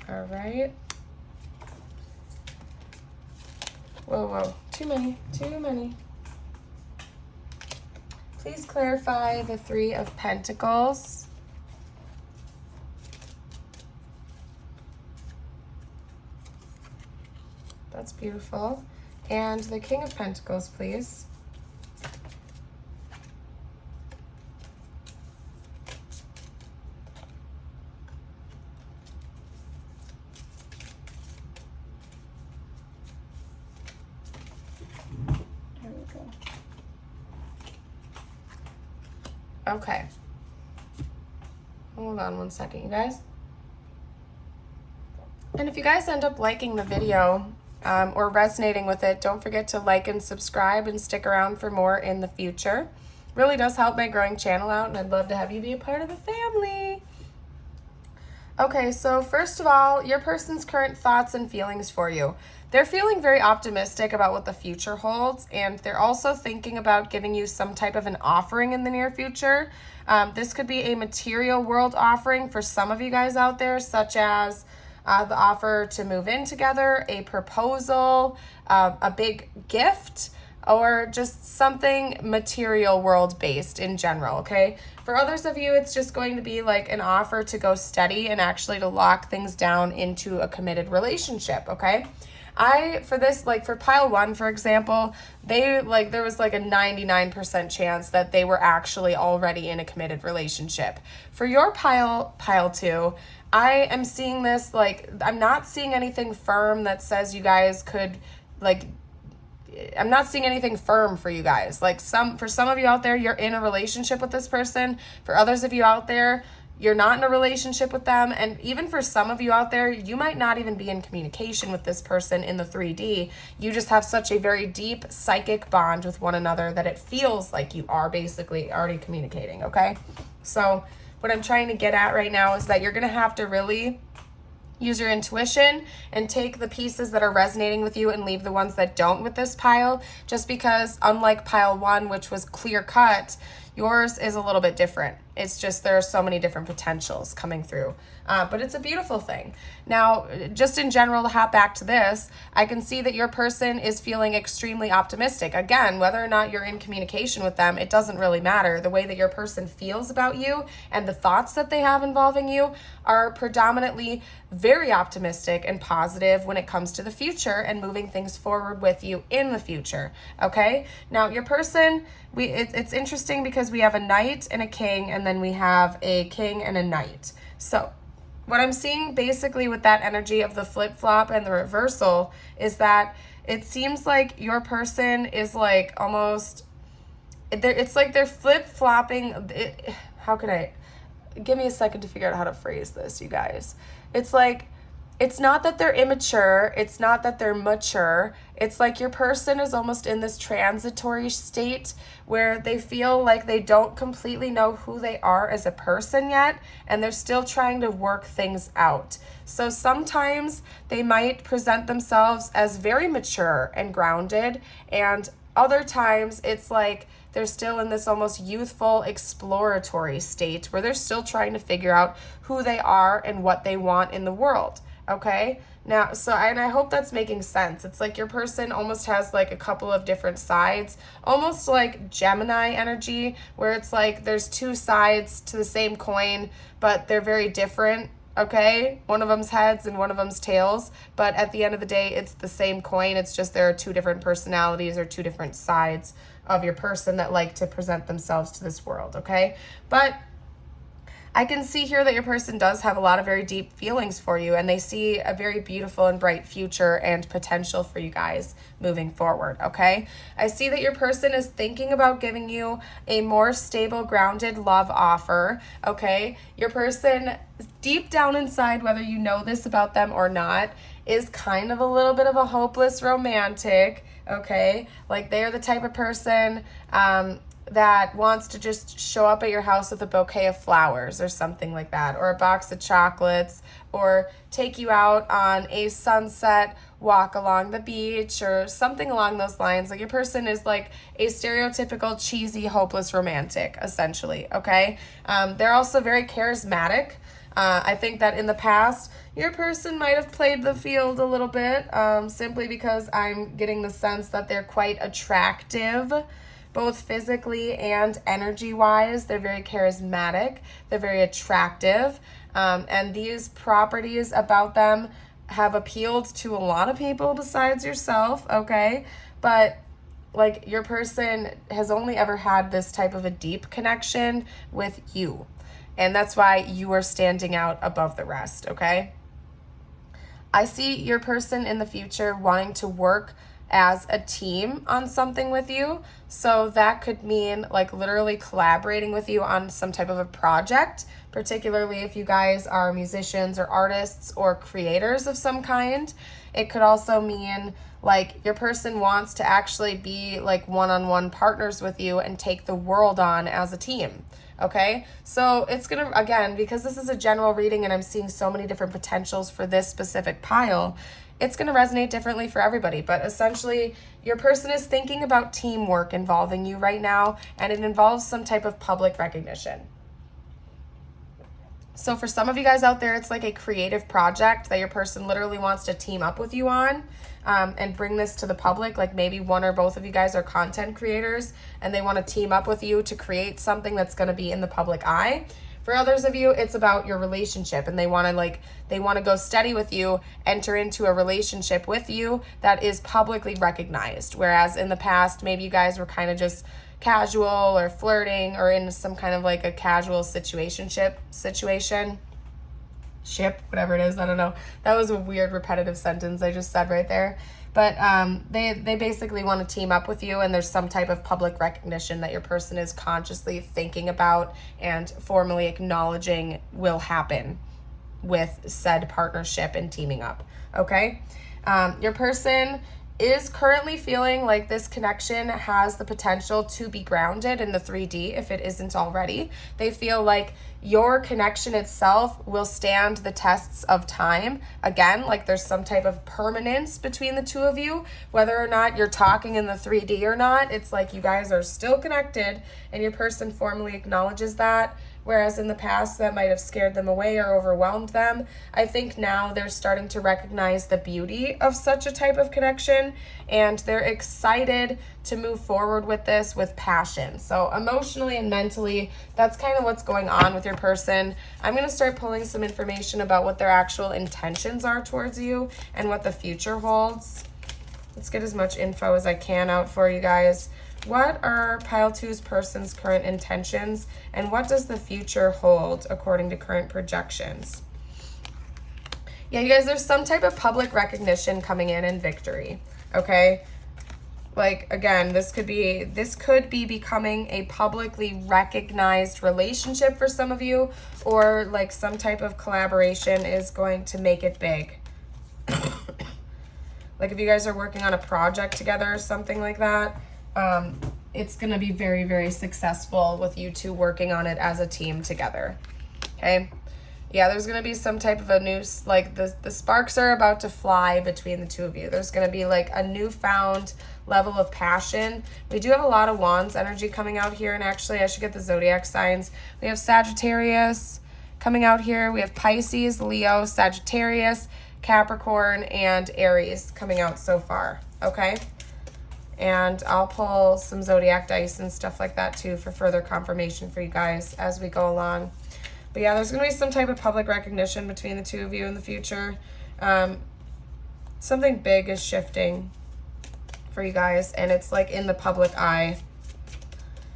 All right. Whoa, whoa. Too many. Too many. Please clarify the Three of Pentacles. That's beautiful. And the King of Pentacles, please. There we go. Okay. Hold on one second, you guys. And if you guys end up liking the video or resonating with it, don't forget to like and subscribe and stick around for more in the future. Really does help my growing channel out, and I'd love to have you be a part of the family. Okay, so first of all, your person's current thoughts and feelings for you. They're feeling very optimistic about what the future holds, and they're also thinking about giving you some type of an offering in the near future. This could be a material world offering for some of you guys out there, such as the offer to move in together, a proposal, a big gift, or just something material world based in general, okay? For others of you, it's just going to be like an offer to go steady and actually to lock things down into a committed relationship, okay? For this, like for pile one, for example, there was like a 99% chance that they were actually already in a committed relationship. For your pile two, I am seeing this, like, I'm not seeing anything firm that says you guys could, like, I'm not seeing anything firm for you guys. Like for some of you out there, you're in a relationship with this person. For others of you out there, you're not in a relationship with them. And even for some of you out there, you might not even be in communication with this person in the 3D. You just have such a very deep psychic bond with one another that it feels like you are basically already communicating, okay? So what I'm trying to get at right now is that you're going to have to really Use your intuition and take the pieces that are resonating with you and leave the ones that don't with this pile, just because unlike pile 1, which was clear cut, yours is a little bit different. It's just there are so many different potentials coming through, but it's a beautiful thing. Now, just in general, to hop back to this, I can see that your person is feeling extremely optimistic. Again, whether or not you're in communication with them, it doesn't really matter. The way that your person feels about you and the thoughts that they have involving you are predominantly very optimistic and positive when it comes to the future and moving things forward with you in the future. Okay? Now, your person, it's interesting because we have a knight and a king, and then we have a king and a knight. So what I'm seeing basically with that energy of the flip-flop and the reversal is that it seems like your person is like almost, it's like they're flip-flopping. How can I, give me a second to figure out how to phrase this, you guys. It's like, it's not that they're immature. It's not that they're mature. It's like your person is almost in this transitory state where they feel like they don't completely know who they are as a person yet, and they're still trying to work things out. So sometimes they might present themselves as very mature and grounded, and other times it's like they're still in this almost youthful exploratory state where they're still trying to figure out who they are and what they want in the world. Okay, now, and I hope that's making sense. It's like your person almost has like a couple of different sides, almost like Gemini energy, where it's like there's two sides to the same coin, but they're very different. Okay, one of them's heads and one of them's tails, but at the end of the day, it's the same coin. It's just there are two different personalities or two different sides of your person that like to present themselves to this world. Okay, but I can see here that your person does have a lot of very deep feelings for you, and they see a very beautiful and bright future and potential for you guys moving forward, okay? I see that your person is thinking about giving you a more stable, grounded love offer, okay? Your person, deep down inside, whether you know this about them or not, is kind of a little bit of a hopeless romantic, okay? Like they're the type of person that wants to just show up at your house with a bouquet of flowers or something like that, or a box of chocolates, or take you out on a sunset walk along the beach or something along those lines. Like your person is like a stereotypical cheesy hopeless romantic, essentially, okay? They're also very charismatic. I think that in the past, your person might have played the field a little bit, simply because I'm getting the sense that they're quite attractive, both physically and energy-wise. They're very charismatic. They're very attractive. And these properties about them have appealed to a lot of people besides yourself, okay? But like your person has only ever had this type of a deep connection with you. And that's why you are standing out above the rest, okay? I see your person in the future wanting to work as a team on something with you. So that could mean like literally collaborating with you on some type of a project, particularly if you guys are musicians or artists or creators of some kind. It could also mean like your person wants to actually be like one-on-one partners with you and take the world on as a team. Okay, so it's gonna, again, because this is a general reading and I'm seeing so many different potentials for this specific pile, it's going to resonate differently for everybody. But essentially, your person is thinking about teamwork involving you right now, and it involves some type of public recognition. So for some of you guys out there, it's like a creative project that your person literally wants to team up with you on, and bring this to the public. Like maybe one or both of you guys are content creators and they want to team up with you to create something that's going to be in the public eye. For others of you, it's about your relationship, and they want to go steady with you, enter into a relationship with you that is publicly recognized. Whereas in the past, maybe you guys were kind of just casual or flirting or in some kind of like a casual ship, whatever it is. I don't know. That was a weird repetitive sentence I just said right there. But they basically want to team up with you, and there's some type of public recognition that your person is consciously thinking about and formally acknowledging will happen with said partnership and teaming up, okay? Your person is currently feeling like this connection has the potential to be grounded in the 3D if it isn't already. They feel like your connection itself will stand the tests of time. Again, like there's some type of permanence between the two of you, whether or not you're talking in the 3D or not. It's like you guys are still connected and your person formally acknowledges that. Whereas in the past that might have scared them away or overwhelmed them. I think now they're starting to recognize the beauty of such a type of connection, and they're excited to move forward with this with passion. So emotionally and mentally, that's kind of what's going on with your person. I'm going to start pulling some information about what their actual intentions are towards you and what the future holds. Let's get as much info as I can out for you guys. What are Pile 2's person's current intentions, and what does the future hold according to current projections? Yeah, you guys, there's some type of public recognition coming in and victory, okay? Like, again, this could be becoming a publicly recognized relationship for some of you, or like some type of collaboration is going to make it big. Like if you guys are working on a project together or something like that, it's going to be very, very successful with you two working on it as a team together. Okay. Yeah, there's going to be some type of a new, like the sparks are about to fly between the two of you. There's going to be like a newfound level of passion. We do have a lot of Wands energy coming out here. And actually I should get the zodiac signs. We have Sagittarius coming out here. We have Pisces, Leo, Sagittarius, Capricorn, and Aries coming out so far. Okay. And I'll pull some zodiac dice and stuff like that too for further confirmation for you guys as we go along. But yeah, there's going to be some type of public recognition between the two of you in the future. Something big is shifting for you guys, and it's like in the public eye.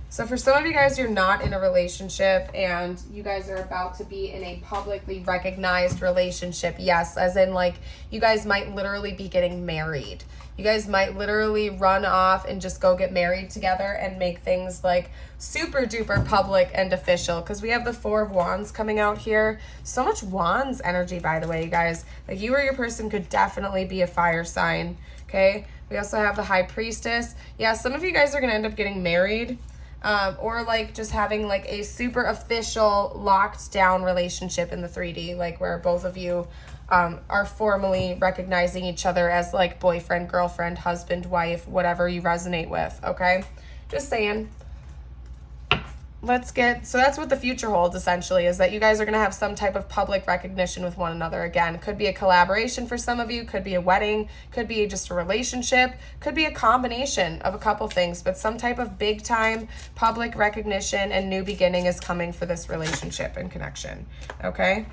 So for some of you guys, you're not in a relationship and you guys are about to be in a publicly recognized relationship. Yes, as in like you guys might literally be getting married. You guys might literally run off and just go get married together and make things like super duper public and official, because we have the Four of Wands coming out here. So much Wands energy, by the way, you guys. Like you or your person could definitely be a fire sign, okay? We also have the High Priestess. Yeah, some of you guys are going to end up getting married. Or like just having like a super official locked down relationship in the 3D, like where both of you are formally recognizing each other as like boyfriend, girlfriend, husband, wife, whatever you resonate with, okay? Just saying. So that's what the future holds essentially, is that you guys are going to have some type of public recognition with one another. Again, could be a collaboration for some of you, could be a wedding, could be just a relationship, could be a combination of a couple things, but some type of big time public recognition and new beginning is coming for this relationship and connection, okay?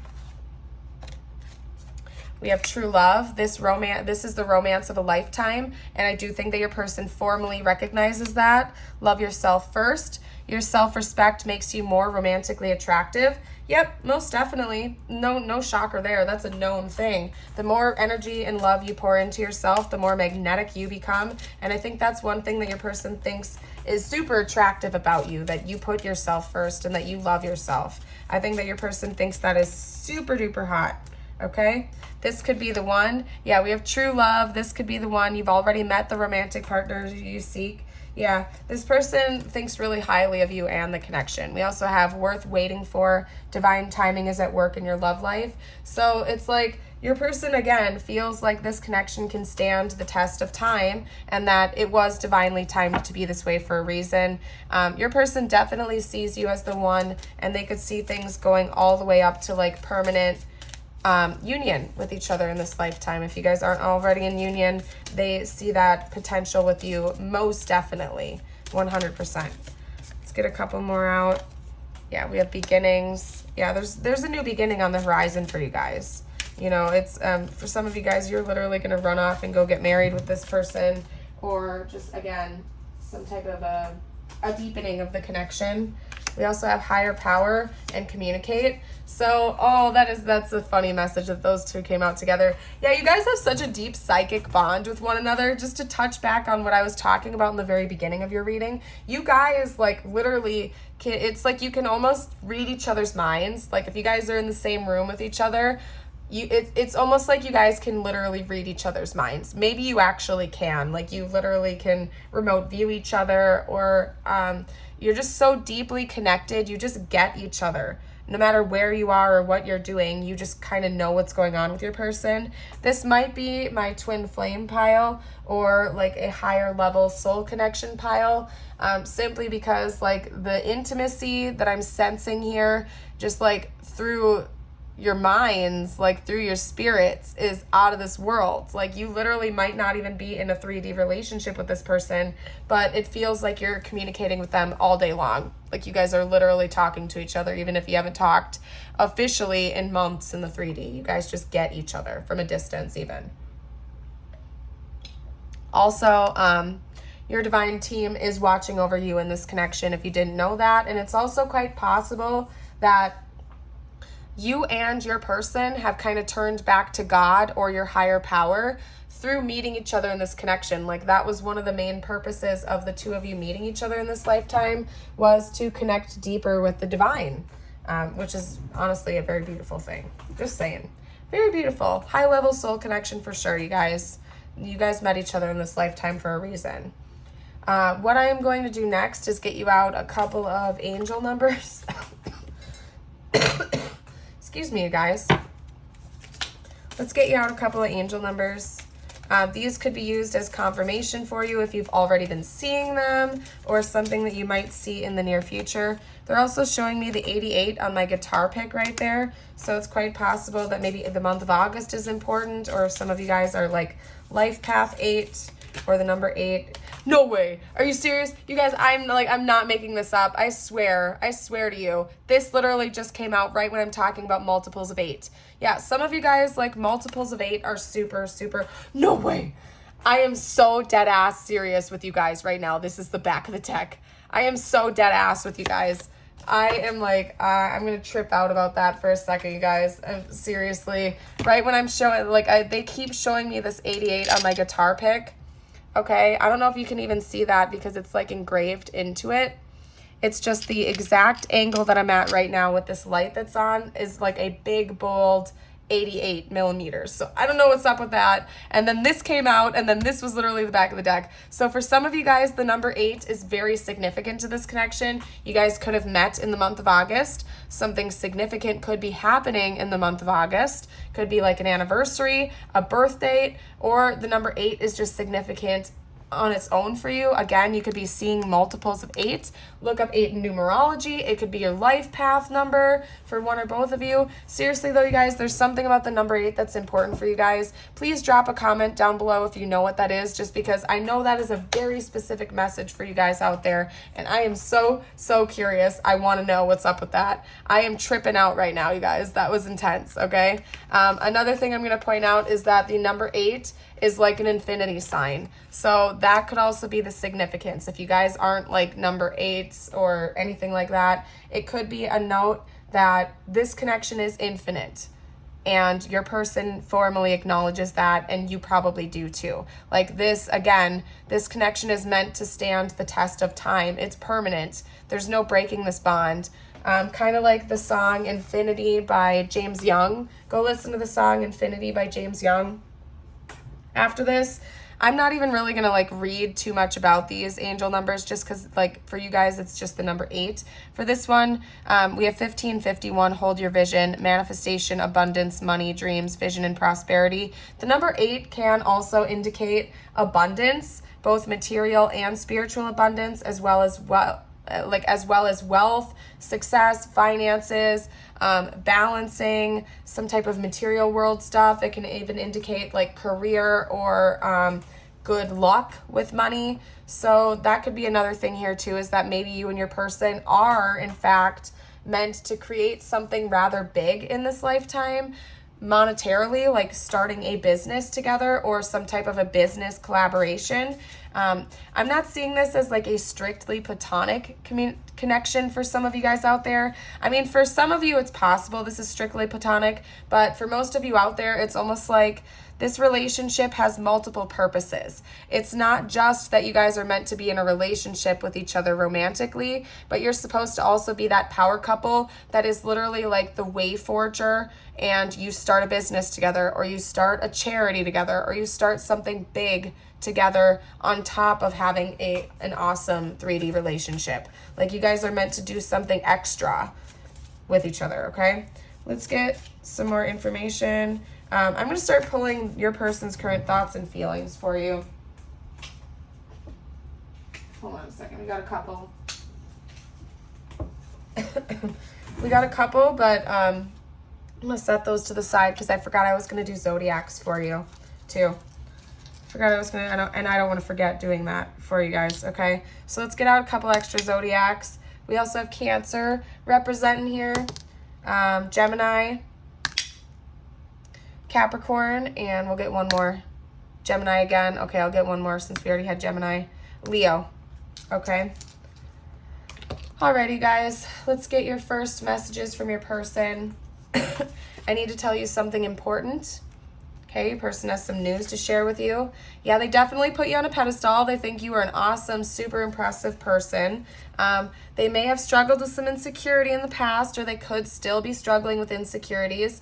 We have true love. This is the romance of a lifetime, and I do think that your person formally recognizes that. Love yourself first. Your self-respect makes you more romantically attractive. Yep, most definitely. No shocker there. That's a known thing. The more energy and love you pour into yourself, the more magnetic you become. And I think that's one thing that your person thinks is super attractive about you, that you put yourself first and that you love yourself. I think that your person thinks that is super duper hot. Okay, this could be the one. Yeah, we have true love. This could be the one. You've already met the romantic partner you seek. Yeah, this person thinks really highly of you and the connection. We also have worth waiting for. Divine timing is at work in your love life. So it's like your person, again, feels like this connection can stand the test of time and that it was divinely timed to be this way for a reason. Your person definitely sees you as the one, and they could see things going all the way up to like permanent union with each other in this lifetime. If you guys aren't already in union, they see that potential with you most definitely, 100%. Let's get a couple more out. Yeah, we have beginnings. Yeah, there's a new beginning on the horizon for you guys. You know, it's for some of you guys, you're literally going to run off and go get married with this person, or just, again, some type of a deepening of the connection. We also have higher power and communicate. So, that's a funny message that those two came out together. Yeah, you guys have such a deep psychic bond with one another. Just to touch back on what I was talking about in the very beginning of your reading, you guys like literally it's like you can almost read each other's minds. Like if you guys are in the same room with each other, it's almost like you guys can literally read each other's minds. Maybe you actually can, like you literally can remote view each other, or you're just so deeply connected, you just get each other. No matter where you are or what you're doing, you just kind of know what's going on with your person. This might be my twin flame pile, or like a higher level soul connection pile, simply because like the intimacy that I'm sensing here, just like through your minds, like through your spirits, is out of this world. Like you literally might not even be in a 3D relationship with this person, but it feels like you're communicating with them all day long. Like you guys are literally talking to each other, even if you haven't talked officially in months in the 3D. You guys just get each other from a distance even. Also, your divine team is watching over you in this connection, if you didn't know that. And it's also quite possible that you and your person have kind of turned back to God or your higher power through meeting each other in this connection. Like that was one of the main purposes of the two of you meeting each other in this lifetime, was to connect deeper with the divine, which is honestly a very beautiful thing. Just saying. Very beautiful. High level soul connection for sure, you guys. You guys met each other in this lifetime for a reason. What I am going to do next is get you out a couple of angel numbers. Excuse me, you guys. Let's get you out a couple of angel numbers. These could be used as confirmation for you if you've already been seeing them, or something that you might see in the near future. They're also showing me the 88 on my guitar pick right there. So it's quite possible that maybe the month of August is important, or if some of you guys are like life path 8 or the number 8. No way. Are you serious? You guys, I'm not making this up. I swear to you. This literally just came out right when I'm talking about multiples of 8. Yeah, some of you guys like multiples of 8 are super, super, no way. I am so dead ass serious with you guys right now. This is the back of the deck. I am so dead ass with you guys. I am like, I'm going to trip out about that for a second, you guys. Seriously, right when I'm showing, like, they keep showing me this 88 on my guitar pick. Okay, I don't know if you can even see that because it's like engraved into it. It's just the exact angle that I'm at right now with this light that's on is like a big, bold 88 millimeters. So I don't know what's up with that. And then this came out, and then this was literally the back of the deck. So for some of you guys, the number 8 is very significant to this connection. You guys could have met in the month of August. Something significant could be happening in the month of August. Could be like an anniversary, a birth date, or the number 8 is just significant on its own for you. Again, you could be seeing multiples of 8. Look up 8 in numerology. It could be your life path number for one or both of you. Seriously though, you guys, there's something about the number 8 that's important for you guys. Please drop a comment down below if you know what that is, just because I know that is a very specific message for you guys out there, and I am so curious. I want to know what's up with that. I am tripping out right now, you guys. That was intense, okay? Another thing I'm going to point out is that the number 8 is like an infinity sign. So that could also be the significance. If you guys aren't like number 8s or anything like that, it could be a note that this connection is infinite, and your person formally acknowledges that, and you probably do too. Like this, again, this connection is meant to stand the test of time. It's permanent. There's no breaking this bond. Kind of like the song Infinity by James Young. Go listen to the song Infinity by James Young. After this, I'm not even really going to like read too much about these angel numbers, just because like for you guys, it's just the number 8. For this one, we have 1551, hold your vision, manifestation, abundance, money, dreams, vision, and prosperity. The number 8 can also indicate abundance, both material and spiritual abundance, as well as wealth, success, finances, balancing, some type of material world stuff. It can even indicate like career or good luck with money. So that could be another thing here too, is that maybe you and your person are in fact meant to create something rather big in this lifetime, monetarily, like starting a business together or some type of a business collaboration. I'm not seeing this as like a strictly platonic connection for some of you guys out there. I mean, for some of you, it's possible this is strictly platonic, but for most of you out there, it's almost like this relationship has multiple purposes. It's not just that you guys are meant to be in a relationship with each other romantically, but you're supposed to also be that power couple that is literally like the way forger, and you start a business together, or you start a charity together, or you start something big together on top of having an awesome 3D relationship. Like you guys are meant to do something extra with each other, okay? Let's get some more information. I'm going to start pulling your person's current thoughts and feelings for you. Hold on a second. We got a couple. But I'm going to set those to the side because I forgot I was going to do zodiacs for you too. Forgot I was going to, and I don't want to forget doing that for you guys, okay? So let's get out a couple extra zodiacs. We also have Cancer representing here, Gemini, Capricorn, and we'll get one more. Gemini again. Okay, I'll get one more since we already had Gemini. Leo. Okay. Alrighty, guys. Let's get your first messages from your person. I need to tell you something important. Okay, your person has some news to share with you. Yeah, they definitely put you on a pedestal. They think you are an awesome, super impressive person. They may have struggled with some insecurity in the past, or they could still be struggling with insecurities.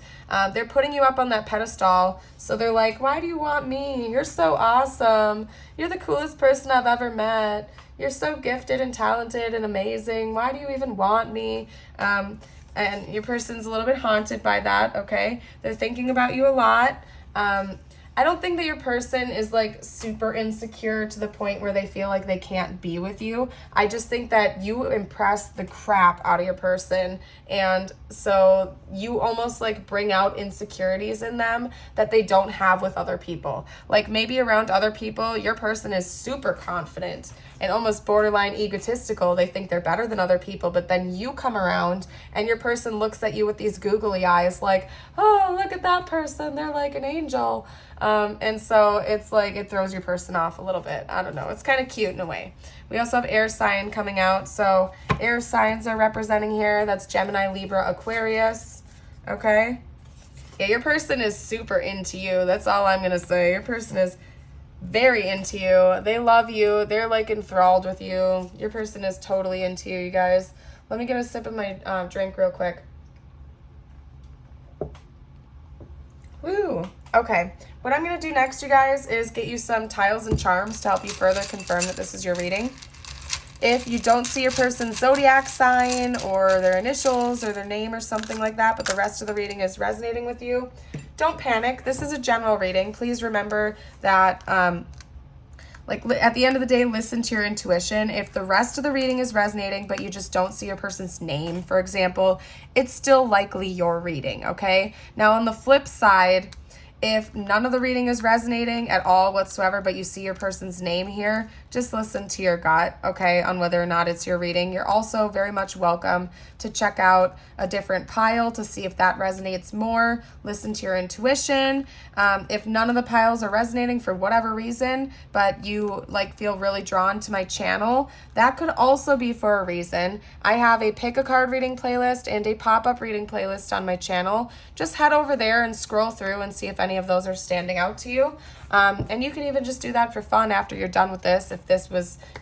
They're putting you up on that pedestal, so they're like, why do you want me? You're so awesome. You're the coolest person I've ever met. You're so gifted and talented and amazing. Why do you even want me? And your person's a little bit haunted by that, okay? They're thinking about you a lot. I don't think that your person is like super insecure to the point where they feel like they can't be with you. I just think that you impress the crap out of your person, and so you almost like bring out insecurities in them that they don't have with other people. Like maybe around other people, your person is super confident and almost borderline egotistical. They think they're better than other people, but then you come around and your person looks at you with these googly eyes like, oh, look at that person, they're like an angel. And so it's like it throws your person off a little bit. I don't know. It's kind of cute in a way. We also have air sign coming out. So air signs are representing here. That's Gemini, Libra, Aquarius. Okay? Yeah, your person is super into you. That's all I'm going to say. Your person is very into you. They love you. They're like enthralled with you. Your person is totally into you, you guys. Let me get a sip of my drink real quick. Woo. Okay. What I'm going to do next, you guys, is get you some tiles and charms to help you further confirm that this is your reading. If you don't see your person's zodiac sign or their initials or their name or something like that, but the rest of the reading is resonating with you, don't panic. This is a general reading. Please remember that, at the end of the day, listen to your intuition. If the rest of the reading is resonating, but you just don't see your person's name, for example, it's still likely your reading, okay? Now, on the flip side, if none of the reading is resonating at all whatsoever, but you see your person's name here, just listen to your gut, okay, on whether or not it's your reading. You're also very much welcome to check out a different pile to see if that resonates more. Listen to your intuition. If none of the piles are resonating for whatever reason, but you feel really drawn to my channel, that could also be for a reason. I have a pick a card reading playlist and a pop-up reading playlist on my channel. Just head over there and scroll through and see if any of those are standing out to you. And you can even just do that for fun after you're done with this,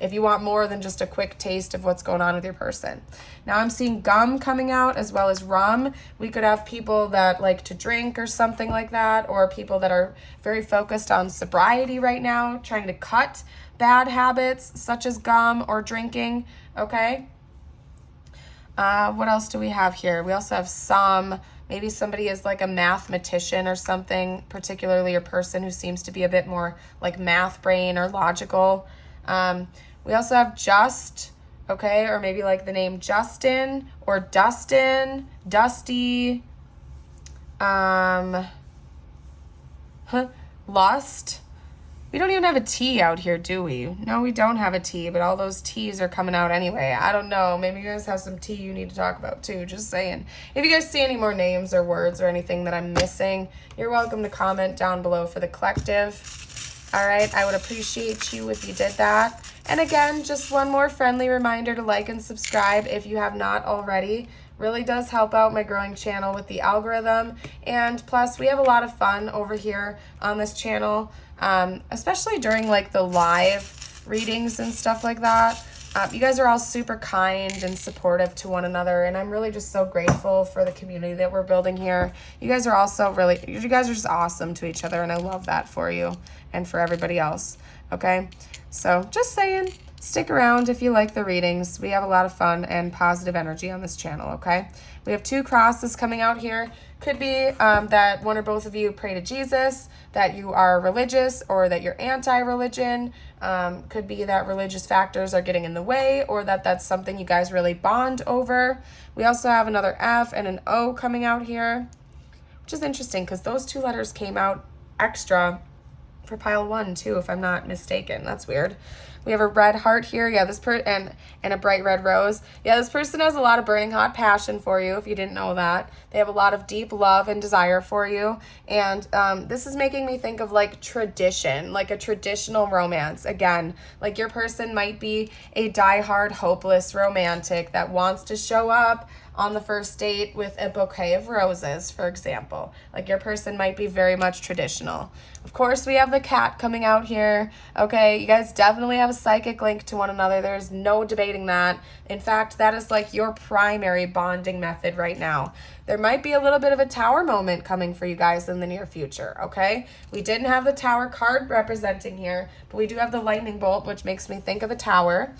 if you want more than just a quick taste of what's going on with your person. Now I'm seeing gum coming out as well as rum. We could have people that like to drink or something like that, or people that are very focused on sobriety right now, trying to cut bad habits such as gum or drinking, okay? What else do we have here? We also have maybe somebody is like a mathematician or something, particularly a person who seems to be a bit more like math brain or logical. We also have Just, okay, or maybe like the name Justin or Dustin, Dusty, Lust. We don't even have a T out here, do we? No, we don't have a T, but all those T's are coming out anyway. I don't know. Maybe you guys have some T you need to talk about too, just saying. If you guys see any more names or words or anything that I'm missing, you're welcome to comment down below for the collective. All right, I would appreciate you if you did that. And again, just one more friendly reminder to like and subscribe if you have not already. Really does help out my growing channel with the algorithm. And plus, we have a lot of fun over here on this channel, especially during like the live readings and stuff like that. You guys are all super kind and supportive to one another, and I'm really just so grateful for the community that we're building here. You guys are also you guys are just awesome to each other, and I love that for you and for everybody else, okay? So just saying, stick around if you like the readings. We have a lot of fun and positive energy on this channel, okay? We have 2 crosses coming out here. Could be that one or both of you pray to Jesus, that you are religious, or that you're anti-religion. Could be that religious factors are getting in the way, or that that's something you guys really bond over. We also have another F and an O coming out here, which is interesting because those 2 letters came out extra for pile 1 too, if I'm not mistaken. That's weird. We have a red heart here. Yeah, and a bright red rose. Yeah, this person has a lot of burning hot passion for you, if you didn't know that. They have a lot of deep love and desire for you. And this is making me think of like tradition, like a traditional romance. Again, like your person might be a diehard, hopeless romantic that wants to show up on the first date with a bouquet of roses, for example. Like your person might be very much traditional. Of course, we have the cat coming out here. Okay, you guys definitely have a psychic link to one another. There's no debating that. In fact, that is like your primary bonding method right now. There might be a little bit of a tower moment coming for you guys in the near future, okay? We didn't have the tower card representing here, but we do have the lightning bolt, which makes me think of a tower.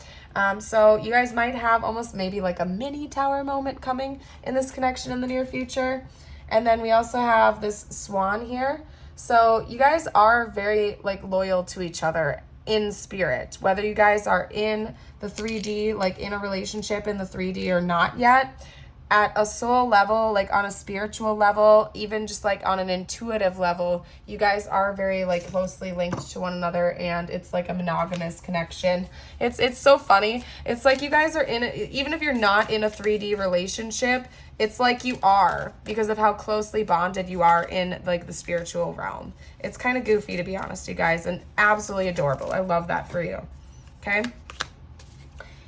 So you guys might have almost maybe like a mini tower moment coming in this connection in the near future. And then we also have this swan here. So you guys are very like loyal to each other in spirit, whether you guys are in the 3D, like in a relationship in the 3D or not yet. At a soul level, like on a spiritual level, even just like on an intuitive level, you guys are very like closely linked to one another, and it's like a monogamous connection. It's so funny. It's like you guys are in it, even if you're not in a 3D relationship, it's like you are, because of how closely bonded you are in like the spiritual realm. It's kind of goofy, to be honest, you guys, and absolutely adorable. I love that for you. Okay.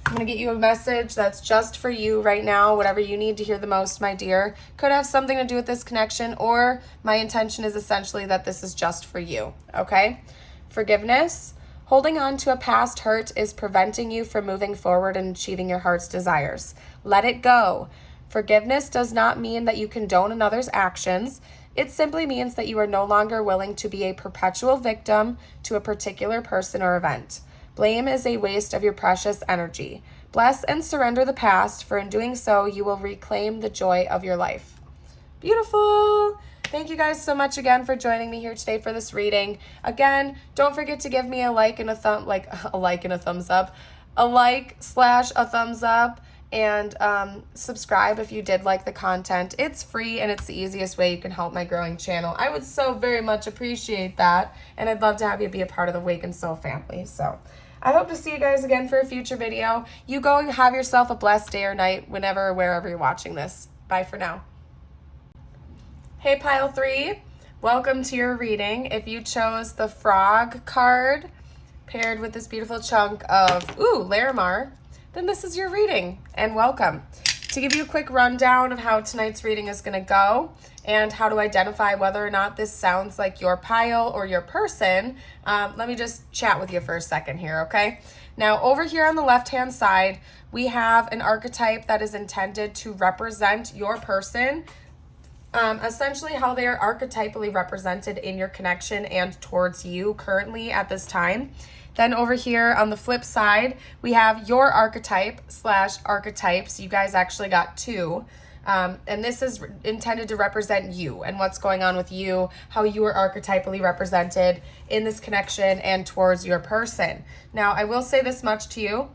I'm going to get you a message that's just for you right now, whatever you need to hear the most, my dear. Could have something to do with this connection, or my intention is essentially that this is just for you, okay? Forgiveness. Holding on to a past hurt is preventing you from moving forward and achieving your heart's desires. Let it go. Forgiveness does not mean that you condone another's actions. It simply means that you are no longer willing to be a perpetual victim to a particular person or event. Blame is a waste of your precious energy. Bless and surrender the past, for in doing so, you will reclaim the joy of your life. Beautiful. Thank you guys so much again for joining me here today for this reading. Again, don't forget to give me a like and a thumbs up, a like/a thumbs up, and subscribe if you did like the content. It's free and it's the easiest way you can help my growing channel. I would so very much appreciate that, and I'd love to have you be a part of the Awakened Soul family. So I hope to see you guys again for a future video. You go and have yourself a blessed day or night whenever or wherever you're watching this. Bye for now. Hey pile 3, welcome to your reading. If you chose the frog card paired with this beautiful chunk of Larimar, then this is your reading, and welcome. To give you a quick rundown of how tonight's reading is going to go and how to identify whether or not this sounds like your pile or your person, let me just chat with you for a second here, okay? Now, over here on the left-hand side, we have an archetype that is intended to represent your person, essentially how they are archetypally represented in your connection and towards you currently at this time. Then over here on the flip side, we have your archetype/archetypes. You guys actually got 2. And this is intended to represent you and what's going on with you, how you are archetypally represented in this connection and towards your person. Now, I will say this much to you.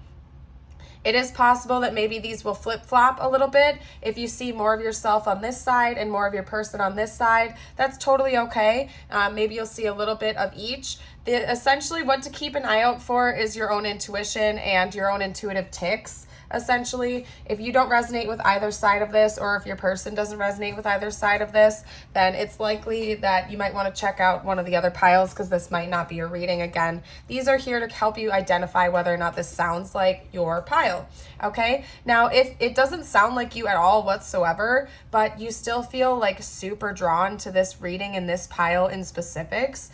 It is possible that maybe these will flip-flop a little bit. If you see more of yourself on this side and more of your person on this side, that's totally okay. Maybe you'll see a little bit of each. Essentially, what to keep an eye out for is your own intuition and your own intuitive tics. essentially. If you don't resonate with either side of this, or if your person doesn't resonate with either side of this, then it's likely that you might want to check out one of the other piles, because this might not be your reading. Again, these are here to help you identify whether or not this sounds like your pile. Okay, now if it doesn't sound like you at all whatsoever, but you still feel like super drawn to this reading and this pile in specifics,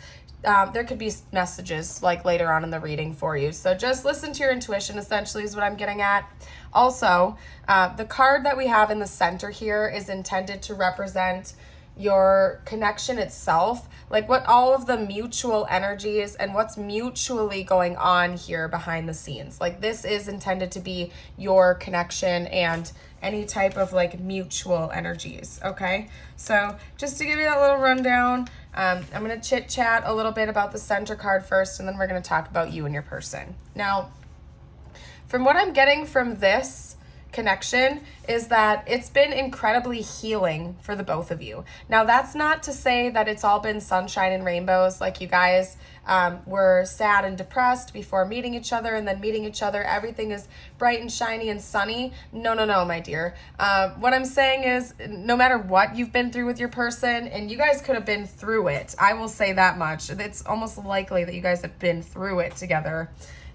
there could be messages like later on in the reading for you. So just listen to your intuition, essentially, is what I'm getting at. Also, the card that we have in the center here is intended to represent your connection itself, like what all of the mutual energies and what's mutually going on here behind the scenes. Like this is intended to be your connection and any type of like mutual energies. Okay, so just to give you that little rundown, I'm going to chit chat a little bit about the center card first, and then we're going to talk about you and your person. Now, from what I'm getting from this connection is that it's been incredibly healing for the both of you. Now, that's not to say that it's all been sunshine and rainbows, like you guys were sad and depressed before meeting each other, and then meeting each other, everything is bright and shiny and sunny. No, my dear. What I'm saying is, no matter what you've been through with your person, and you guys could have been through it, I will say that much. It's almost likely that you guys have been through it together.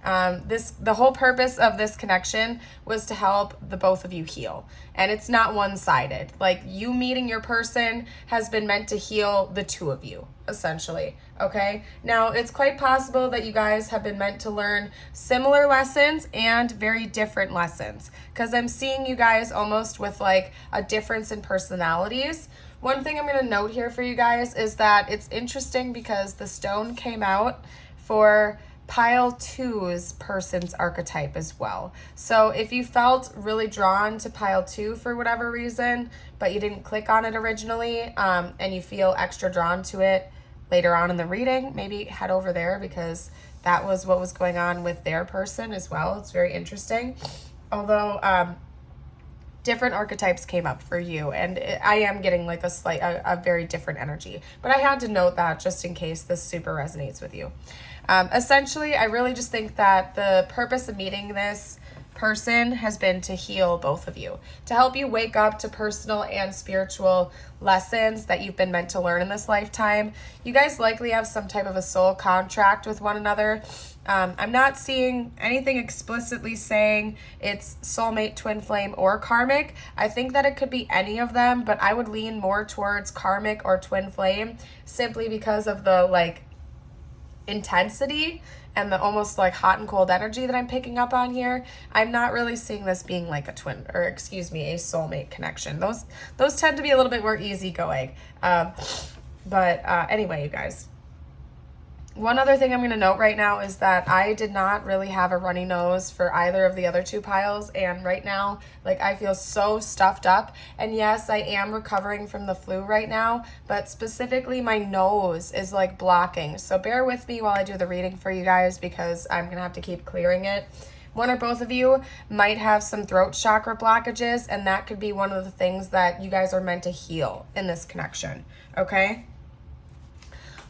The whole purpose of this connection was to help the both of you heal. And it's not one-sided. Like, you meeting your person has been meant to heal the two of you, essentially. Okay? Now, it's quite possible that you guys have been meant to learn similar lessons and very different lessons, because I'm seeing you guys almost with like a difference in personalities. One thing I'm going to note here for you guys is that it's interesting because the stone came out for Pile 2's person's archetype as well. So if you felt really drawn to Pile 2 for whatever reason, but you didn't click on it originally, and you feel extra drawn to it later on in the reading, maybe head over there, because that was what was going on with their person as well. It's very interesting. Although different archetypes came up for you, and I am getting like a very different energy. But I had to note that just in case this super resonates with you. Essentially, I really just think that the purpose of meeting this person has been to heal both of you, to help you wake up to personal and spiritual lessons that you've been meant to learn in this lifetime. You guys likely have some type of a soul contract with one another. I'm not seeing anything explicitly saying it's soulmate, twin flame, or karmic. I think that it could be any of them, but I would lean more towards karmic or twin flame, simply because of the like intensity and the almost like hot and cold energy that I'm picking up on here. I'm not really seeing this being like a twin, or a soulmate connection. Those tend to be a little bit more easygoing. But anyway, you guys, one other thing I'm going to note right now is that I did not really have a runny nose for either of the other two piles, and right now, like, I feel so stuffed up. And yes, I am recovering from the flu right now, but specifically my nose is like blocking. So bear with me while I do the reading for you guys, because I'm going to have to keep clearing it. One or both of you might have some throat chakra blockages, and that could be one of the things that you guys are meant to heal in this connection. Okay?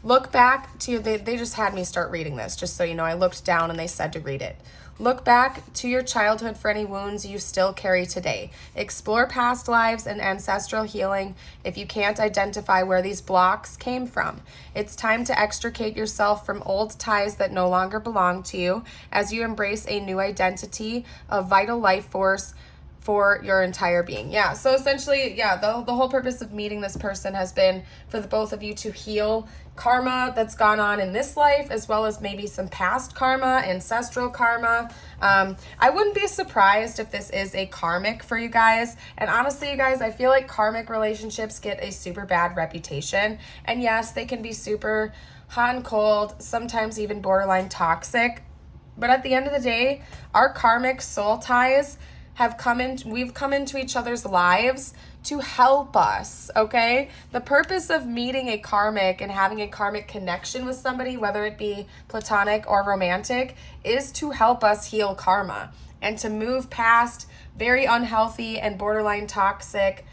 Look back to, they just had me start reading this, just so you know. I looked down and they said to read it. Look back to your childhood for any wounds you still carry today. Explore past lives and ancestral healing if you can't identify where these blocks came from. It's time to extricate yourself from old ties that no longer belong to you as you embrace a new identity, a vital life force for your entire being. Yeah, so essentially, yeah, the whole purpose of meeting this person has been for the both of you to heal karma that's gone on in this life, as well as maybe some past karma, ancestral karma. I wouldn't be surprised if this is a karmic for you guys. And honestly, you guys, I feel like karmic relationships get a super bad reputation. And yes, they can be super hot and cold, sometimes even borderline toxic. But at the end of the day, our karmic soul ties we've come into each other's lives to help us, okay? The purpose of meeting a karmic and having a karmic connection with somebody, whether it be platonic or romantic, is to help us heal karma and to move past very unhealthy and borderline toxic